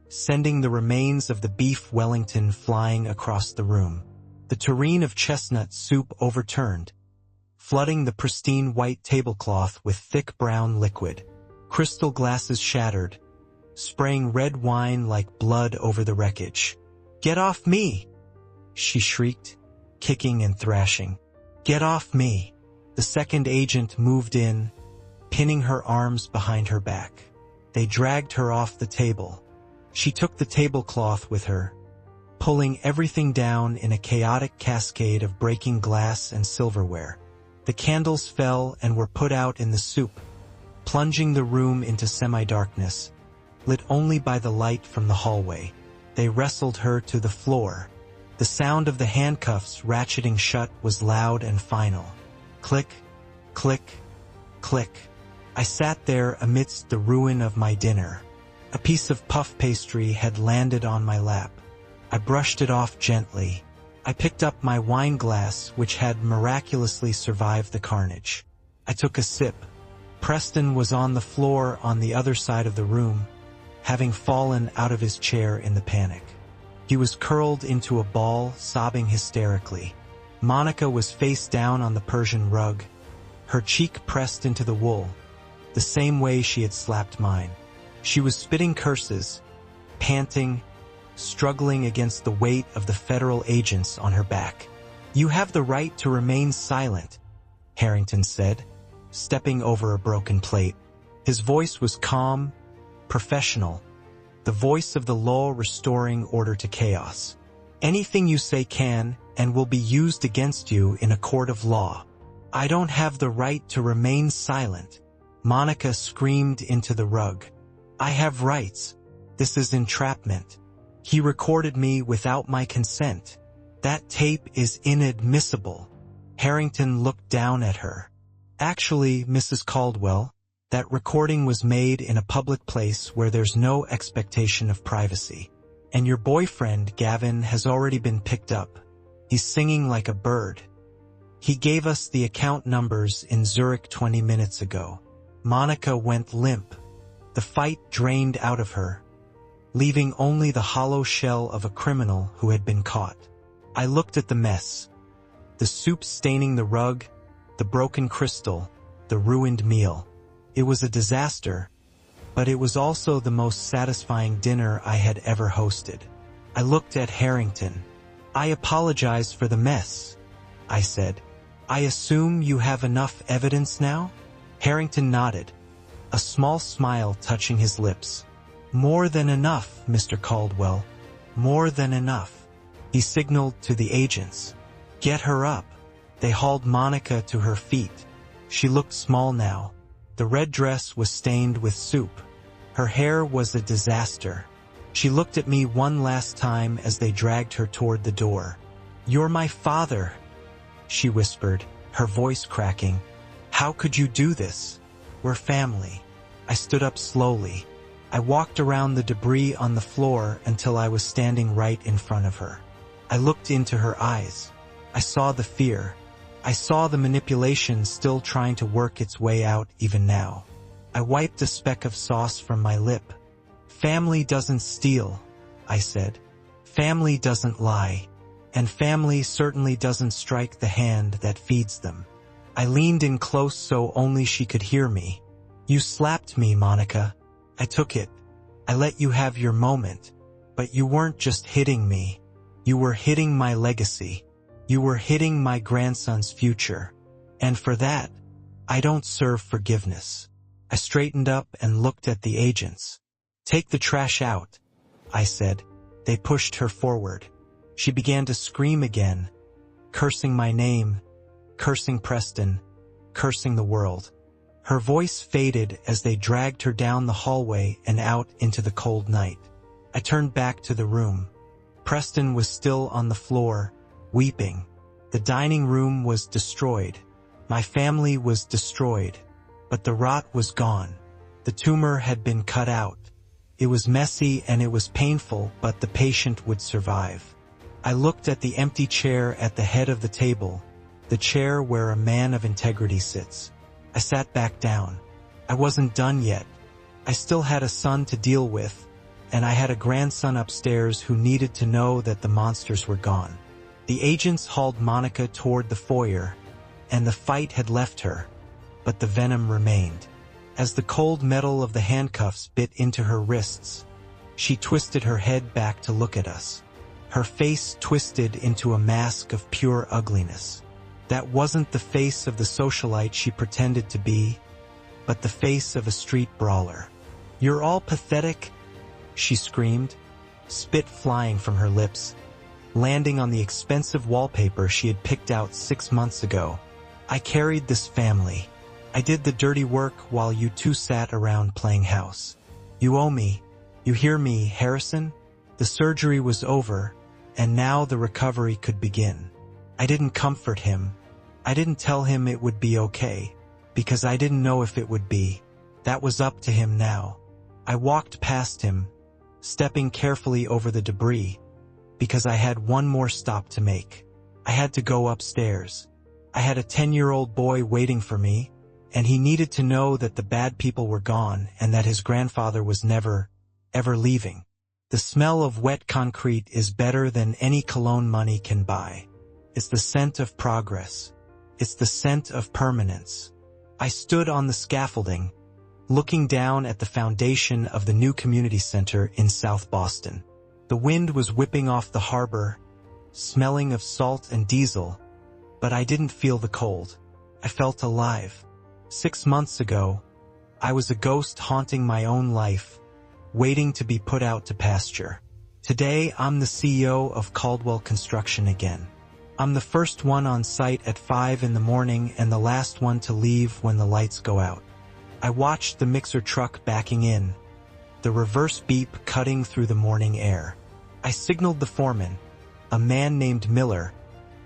sending the remains of the beef Wellington flying across the room. The tureen of chestnut soup overturned, flooding the pristine white tablecloth with thick brown liquid. Crystal glasses shattered, spraying red wine like blood over the wreckage. "Get off me!" she shrieked, kicking and thrashing. "Get off me!" The second agent moved in, pinning her arms behind her back. They dragged her off the table. She took the tablecloth with her, pulling everything down in a chaotic cascade of breaking glass and silverware. The candles fell and were put out in the soup, plunging the room into semi-darkness, lit only by the light from the hallway. They wrestled her to the floor. The sound of the handcuffs ratcheting shut was loud and final. Click, click, click. I sat there amidst the ruin of my dinner. A piece of puff pastry had landed on my lap. I brushed it off gently. I picked up my wine glass, which had miraculously survived the carnage. I took a sip, Preston was on the floor on the other side of the room, having fallen out of his chair in the panic. He was curled into a ball, sobbing hysterically. Monica was face down on the Persian rug, her cheek pressed into the wool, the same way she had slapped mine. She was spitting curses, panting, struggling against the weight of the federal agents on her back. "You have the right to remain silent," Harrington said, stepping over a broken plate. His voice was calm, professional, the voice of the law restoring order to chaos. "Anything you say can and will be used against you in a court of law." "I don't have the right to remain silent," Monica screamed into the rug. "I have rights. This is entrapment. He recorded me without my consent. That tape is inadmissible." Harrington looked down at her. "Actually, Mrs. Caldwell, that recording was made in a public place where there's no expectation of privacy. And your boyfriend, Gavin, has already been picked up. He's singing like a bird. He gave us the account numbers in Zurich 20 minutes ago." Monica went limp. The fight drained out of her, leaving only the hollow shell of a criminal who had been caught. I looked at the mess. The soup staining the rug, the broken crystal, the ruined meal. It was a disaster, but it was also the most satisfying dinner I had ever hosted. I looked at Harrington. "I apologize for the mess," I said. "I assume you have enough evidence now?" Harrington nodded, a small smile touching his lips. "More than enough, Mr. Caldwell. More than enough." He signaled to the agents. "Get her up." They hauled Monica to her feet. She looked small now. The red dress was stained with soup. Her hair was a disaster. She looked at me one last time as they dragged her toward the door. "You're my father," she whispered, her voice cracking. "How could you do this? We're family." I stood up slowly. I walked around the debris on the floor until I was standing right in front of her. I looked into her eyes. I saw the fear. I saw the manipulation still trying to work its way out even now. I wiped a speck of sauce from my lip. "Family doesn't steal," I said. "Family doesn't lie. And family certainly doesn't strike the hand that feeds them." I leaned in close so only she could hear me. "You slapped me, Monica. I took it. I let you have your moment. But you weren't just hitting me. You were hitting my legacy. You were hitting my grandson's future. And for that, I don't serve forgiveness." I straightened up and looked at the agents. "Take the trash out," I said. They pushed her forward. She began to scream again, cursing my name, cursing Preston, cursing the world. Her voice faded as they dragged her down the hallway and out into the cold night. I turned back to the room. Preston was still on the floor, weeping. The dining room was destroyed. My family was destroyed. But the rot was gone. The tumor had been cut out. It was messy and it was painful, but the patient would survive. I looked at the empty chair at the head of the table, the chair where a man of integrity sits. I sat back down. I wasn't done yet. I still had a son to deal with, and I had a grandson upstairs who needed to know that the monsters were gone. The agents hauled Monica toward the foyer, and the fight had left her, but the venom remained. As the cold metal of the handcuffs bit into her wrists, she twisted her head back to look at us. Her face twisted into a mask of pure ugliness. That wasn't the face of the socialite she pretended to be, but the face of a street brawler. "You're all pathetic," she screamed, spit flying from her lips, landing on the expensive wallpaper she had picked out 6 months ago. "I carried this family. I did the dirty work while you two sat around playing house. You owe me. You hear me, Harrison? The surgery was over, and now the recovery could begin." I didn't comfort him. I didn't tell him it would be okay, because I didn't know if it would be. That was up to him now. I walked past him, stepping carefully over the debris, because I had one more stop to make. I had to go upstairs. I had a 10-year-old boy waiting for me, and he needed to know that the bad people were gone and that his grandfather was never, ever leaving. The smell of wet concrete is better than any cologne money can buy. It's the scent of progress. It's the scent of permanence. I stood on the scaffolding, looking down at the foundation of the new community center in South Boston. The wind was whipping off the harbor, smelling of salt and diesel, but I didn't feel the cold. I felt alive. 6 months ago, I was a ghost haunting my own life, waiting to be put out to pasture. Today, I'm the CEO of Caldwell Construction again. I'm the first one on site at 5 in the morning and the last one to leave when the lights go out. I watched the mixer truck backing in, the reverse beep cutting through the morning air. I signaled the foreman, a man named Miller,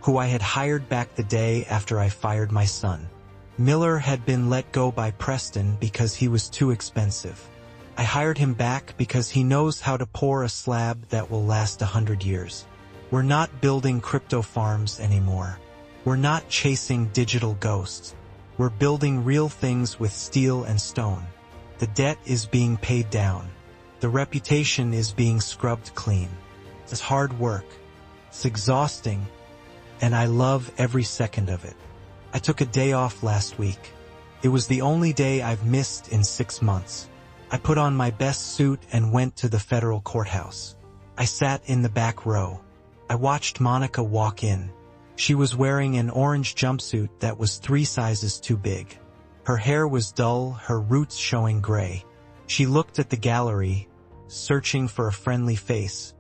who I had hired back the day after I fired my son. Miller had been let go by Preston because he was too expensive. I hired him back because he knows how to pour a slab that will last 100 years. We're not building crypto farms anymore. We're not chasing digital ghosts. We're building real things with steel and stone. The debt is being paid down. The reputation is being scrubbed clean. It's hard work. It's exhausting, and I love every second of it. I took a day off last week. It was the only day I've missed in 6 months. I put on my best suit and went to the federal courthouse. I sat in the back row. I watched Monica walk in. She was wearing an orange jumpsuit that was 3 sizes too big. Her hair was dull, her roots showing gray. She looked at the gallery, searching for a friendly face,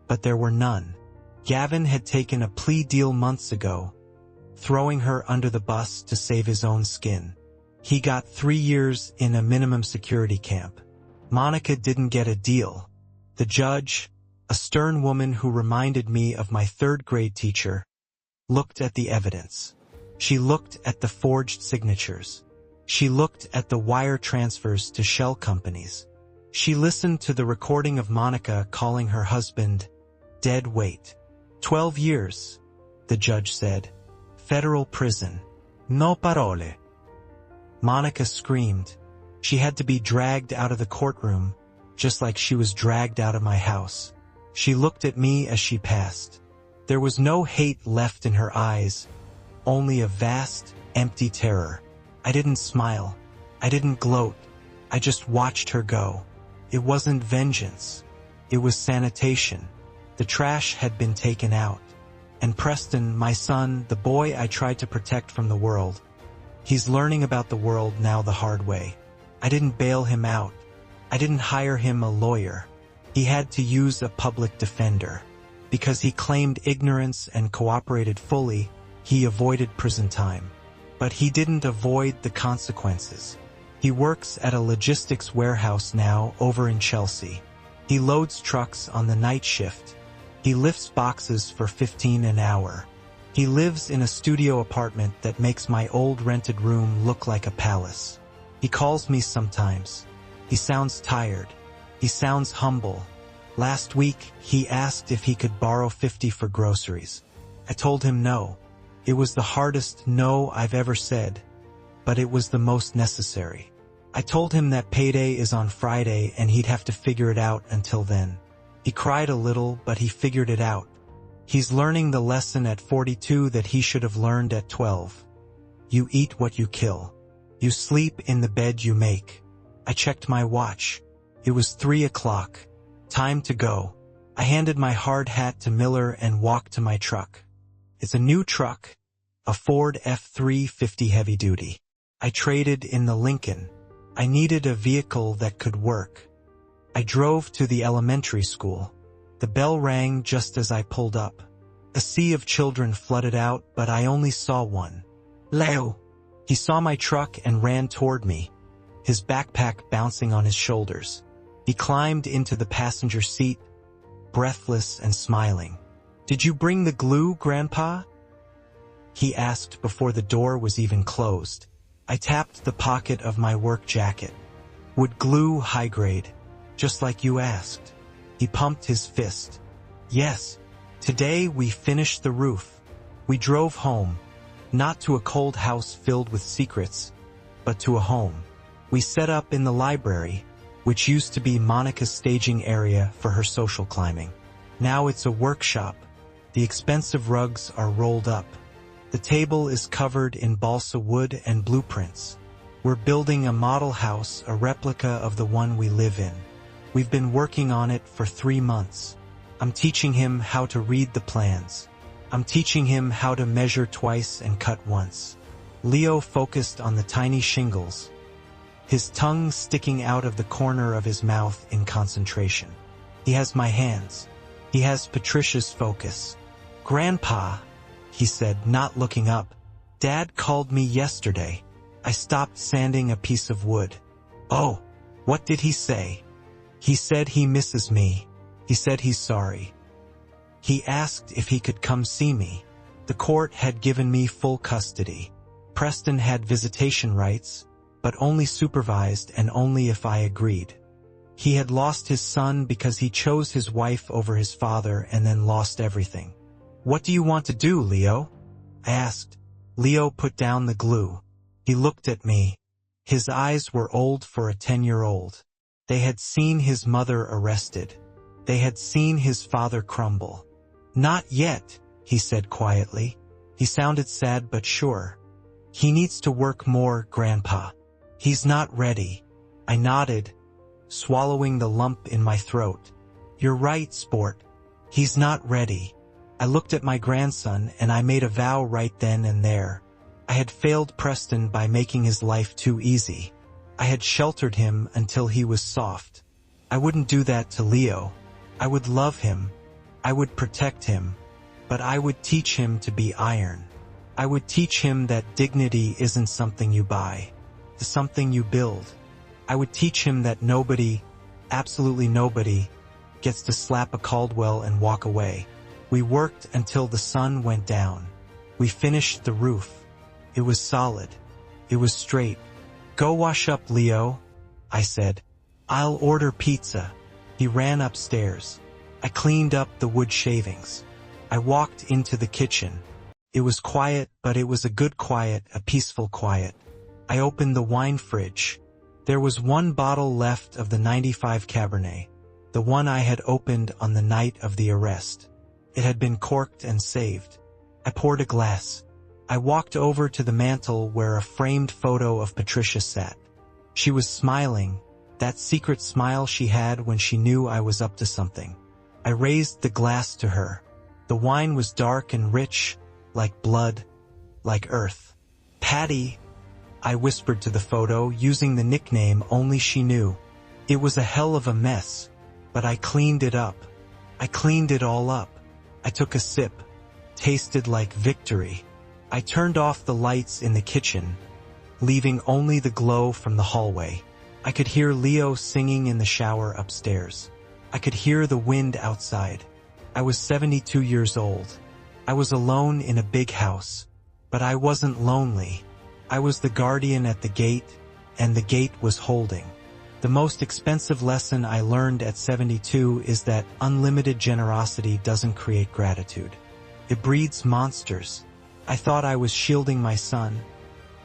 but there were none. Gavin had taken a plea deal months ago, throwing her under the bus to save his own skin. He got 3 years in a minimum security camp. Monica didn't get a deal. The judge, a stern woman who reminded me of my 3rd grade teacher, looked at the evidence. She looked at the forged signatures. She looked at the wire transfers to shell companies. She listened to the recording of Monica calling her husband dead weight. 12 years, the judge said. Federal prison. No parole. Monica screamed. She had to be dragged out of the courtroom, just like she was dragged out of my house. She looked at me as she passed. There was no hate left in her eyes, only a vast, empty terror. I didn't smile. I didn't gloat. I just watched her go. It wasn't vengeance. It was sanitation. The trash had been taken out. And Preston, my son, the boy I tried to protect from the world, he's learning about the world now the hard way. I didn't bail him out. I didn't hire him a lawyer. He had to use a public defender. Because he claimed ignorance and cooperated fully, he avoided prison time. But he didn't avoid the consequences. He works at a logistics warehouse now over in Chelsea. He loads trucks on the night shift. He lifts boxes for $15 an hour. He lives in a studio apartment that makes my old rented room look like a palace. He calls me sometimes. He sounds tired. He sounds humble. Last week, he asked if he could borrow $50 for groceries. I told him no. It was the hardest no I've ever said, but it was the most necessary. I told him that payday is on Friday and he'd have to figure it out until then. He cried a little, but he figured it out. He's learning the lesson at 42 that he should have learned at 12. You eat what you kill. You sleep in the bed you make. I checked my watch. It was 3 o'clock. Time to go. I handed my hard hat to Miller and walked to my truck. It's a new truck, a Ford F-350 heavy duty. I traded in the Lincoln. I needed a vehicle that could work. I drove to the elementary school. The bell rang just as I pulled up. A sea of children flooded out, but I only saw one. Leo. He saw my truck and ran toward me, his backpack bouncing on his shoulders. He climbed into the passenger seat, breathless and smiling. Did you bring the glue, Grandpa? He asked before the door was even closed. I tapped the pocket of my work jacket. Would glue high grade, just like you asked. He pumped his fist. Yes, today we finished the roof. We drove home, not to a cold house filled with secrets, but to a home. We set up in the library, which used to be Monica's staging area for her social climbing. Now it's a workshop. The expensive rugs are rolled up. The table is covered in balsa wood and blueprints. We're building a model house, a replica of the one we live in. We've been working on it for 3 months. I'm teaching him how to read the plans. I'm teaching him how to measure twice and cut once. Leo focused on the tiny shingles, his tongue sticking out of the corner of his mouth in concentration. He has my hands. He has Patricia's focus. "Grandpa," he said, not looking up. "Dad called me yesterday." I stopped sanding a piece of wood. "Oh, what did he say?" "He said he misses me. He said he's sorry. He asked if he could come see me." The court had given me full custody. Preston had visitation rights, but only supervised and only if I agreed. He had lost his son because he chose his wife over his father and then lost everything. "What do you want to do, Leo?" I asked. Leo put down the glue. He looked at me. His eyes were old for a 10-year-old. They had seen his mother arrested. They had seen his father crumble. "Not yet," he said quietly. He sounded sad but sure. "He needs to work more, Grandpa. He's not ready." I nodded, swallowing the lump in my throat. "You're right, sport. He's not ready." I looked at my grandson and I made a vow right then and there. I had failed Preston by making his life too easy. I had sheltered him until he was soft. I wouldn't do that to Leo. I would love him. I would protect him. But I would teach him to be iron. I would teach him that dignity isn't something you buy. It's something you build. I would teach him that nobody, absolutely nobody, gets to slap a Caldwell and walk away. We worked until the sun went down. We finished the roof. It was solid. It was straight. "Go wash up, Leo," I said. "I'll order pizza." He ran upstairs. I cleaned up the wood shavings. I walked into the kitchen. It was quiet, but it was a good quiet, a peaceful quiet. I opened the wine fridge. There was 1 bottle left of the 95 Cabernet, the one I had opened on the night of the arrest. It had been corked and saved. I poured a glass. I walked over to the mantel where a framed photo of Patricia sat. She was smiling, that secret smile she had when she knew I was up to something. I raised the glass to her. The wine was dark and rich, like blood, like earth. "Patty," I whispered to the photo, using the nickname only she knew. It was a hell of a mess, but I cleaned it up. I cleaned it all up. I took a sip. Tasted like victory. I turned off the lights in the kitchen, leaving only the glow from the hallway. I could hear Leo singing in the shower upstairs. I could hear the wind outside. I was 72 years old. I was alone in a big house, but I wasn't lonely. I was the guardian at the gate, and the gate was holding. The most expensive lesson I learned at 72 is that unlimited generosity doesn't create gratitude. It breeds monsters. I thought I was shielding my son,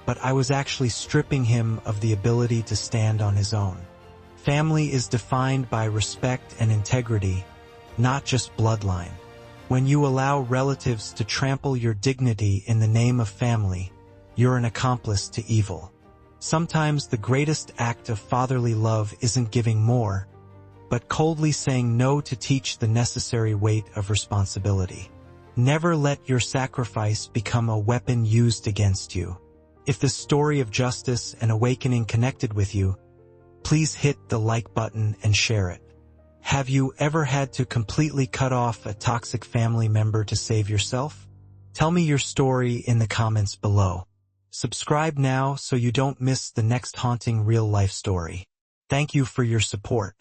but I was actually stripping him of the ability to stand on his own. Family is defined by respect and integrity, not just bloodline. When you allow relatives to trample your dignity in the name of family, you're an accomplice to evil. Sometimes the greatest act of fatherly love isn't giving more, but coldly saying no to teach the necessary weight of responsibility. Never let your sacrifice become a weapon used against you. If the story of justice and awakening connected with you, please hit the like button and share it. Have you ever had to completely cut off a toxic family member to save yourself? Tell me your story in the comments below. Subscribe now so you don't miss the next haunting real-life story. Thank you for your support.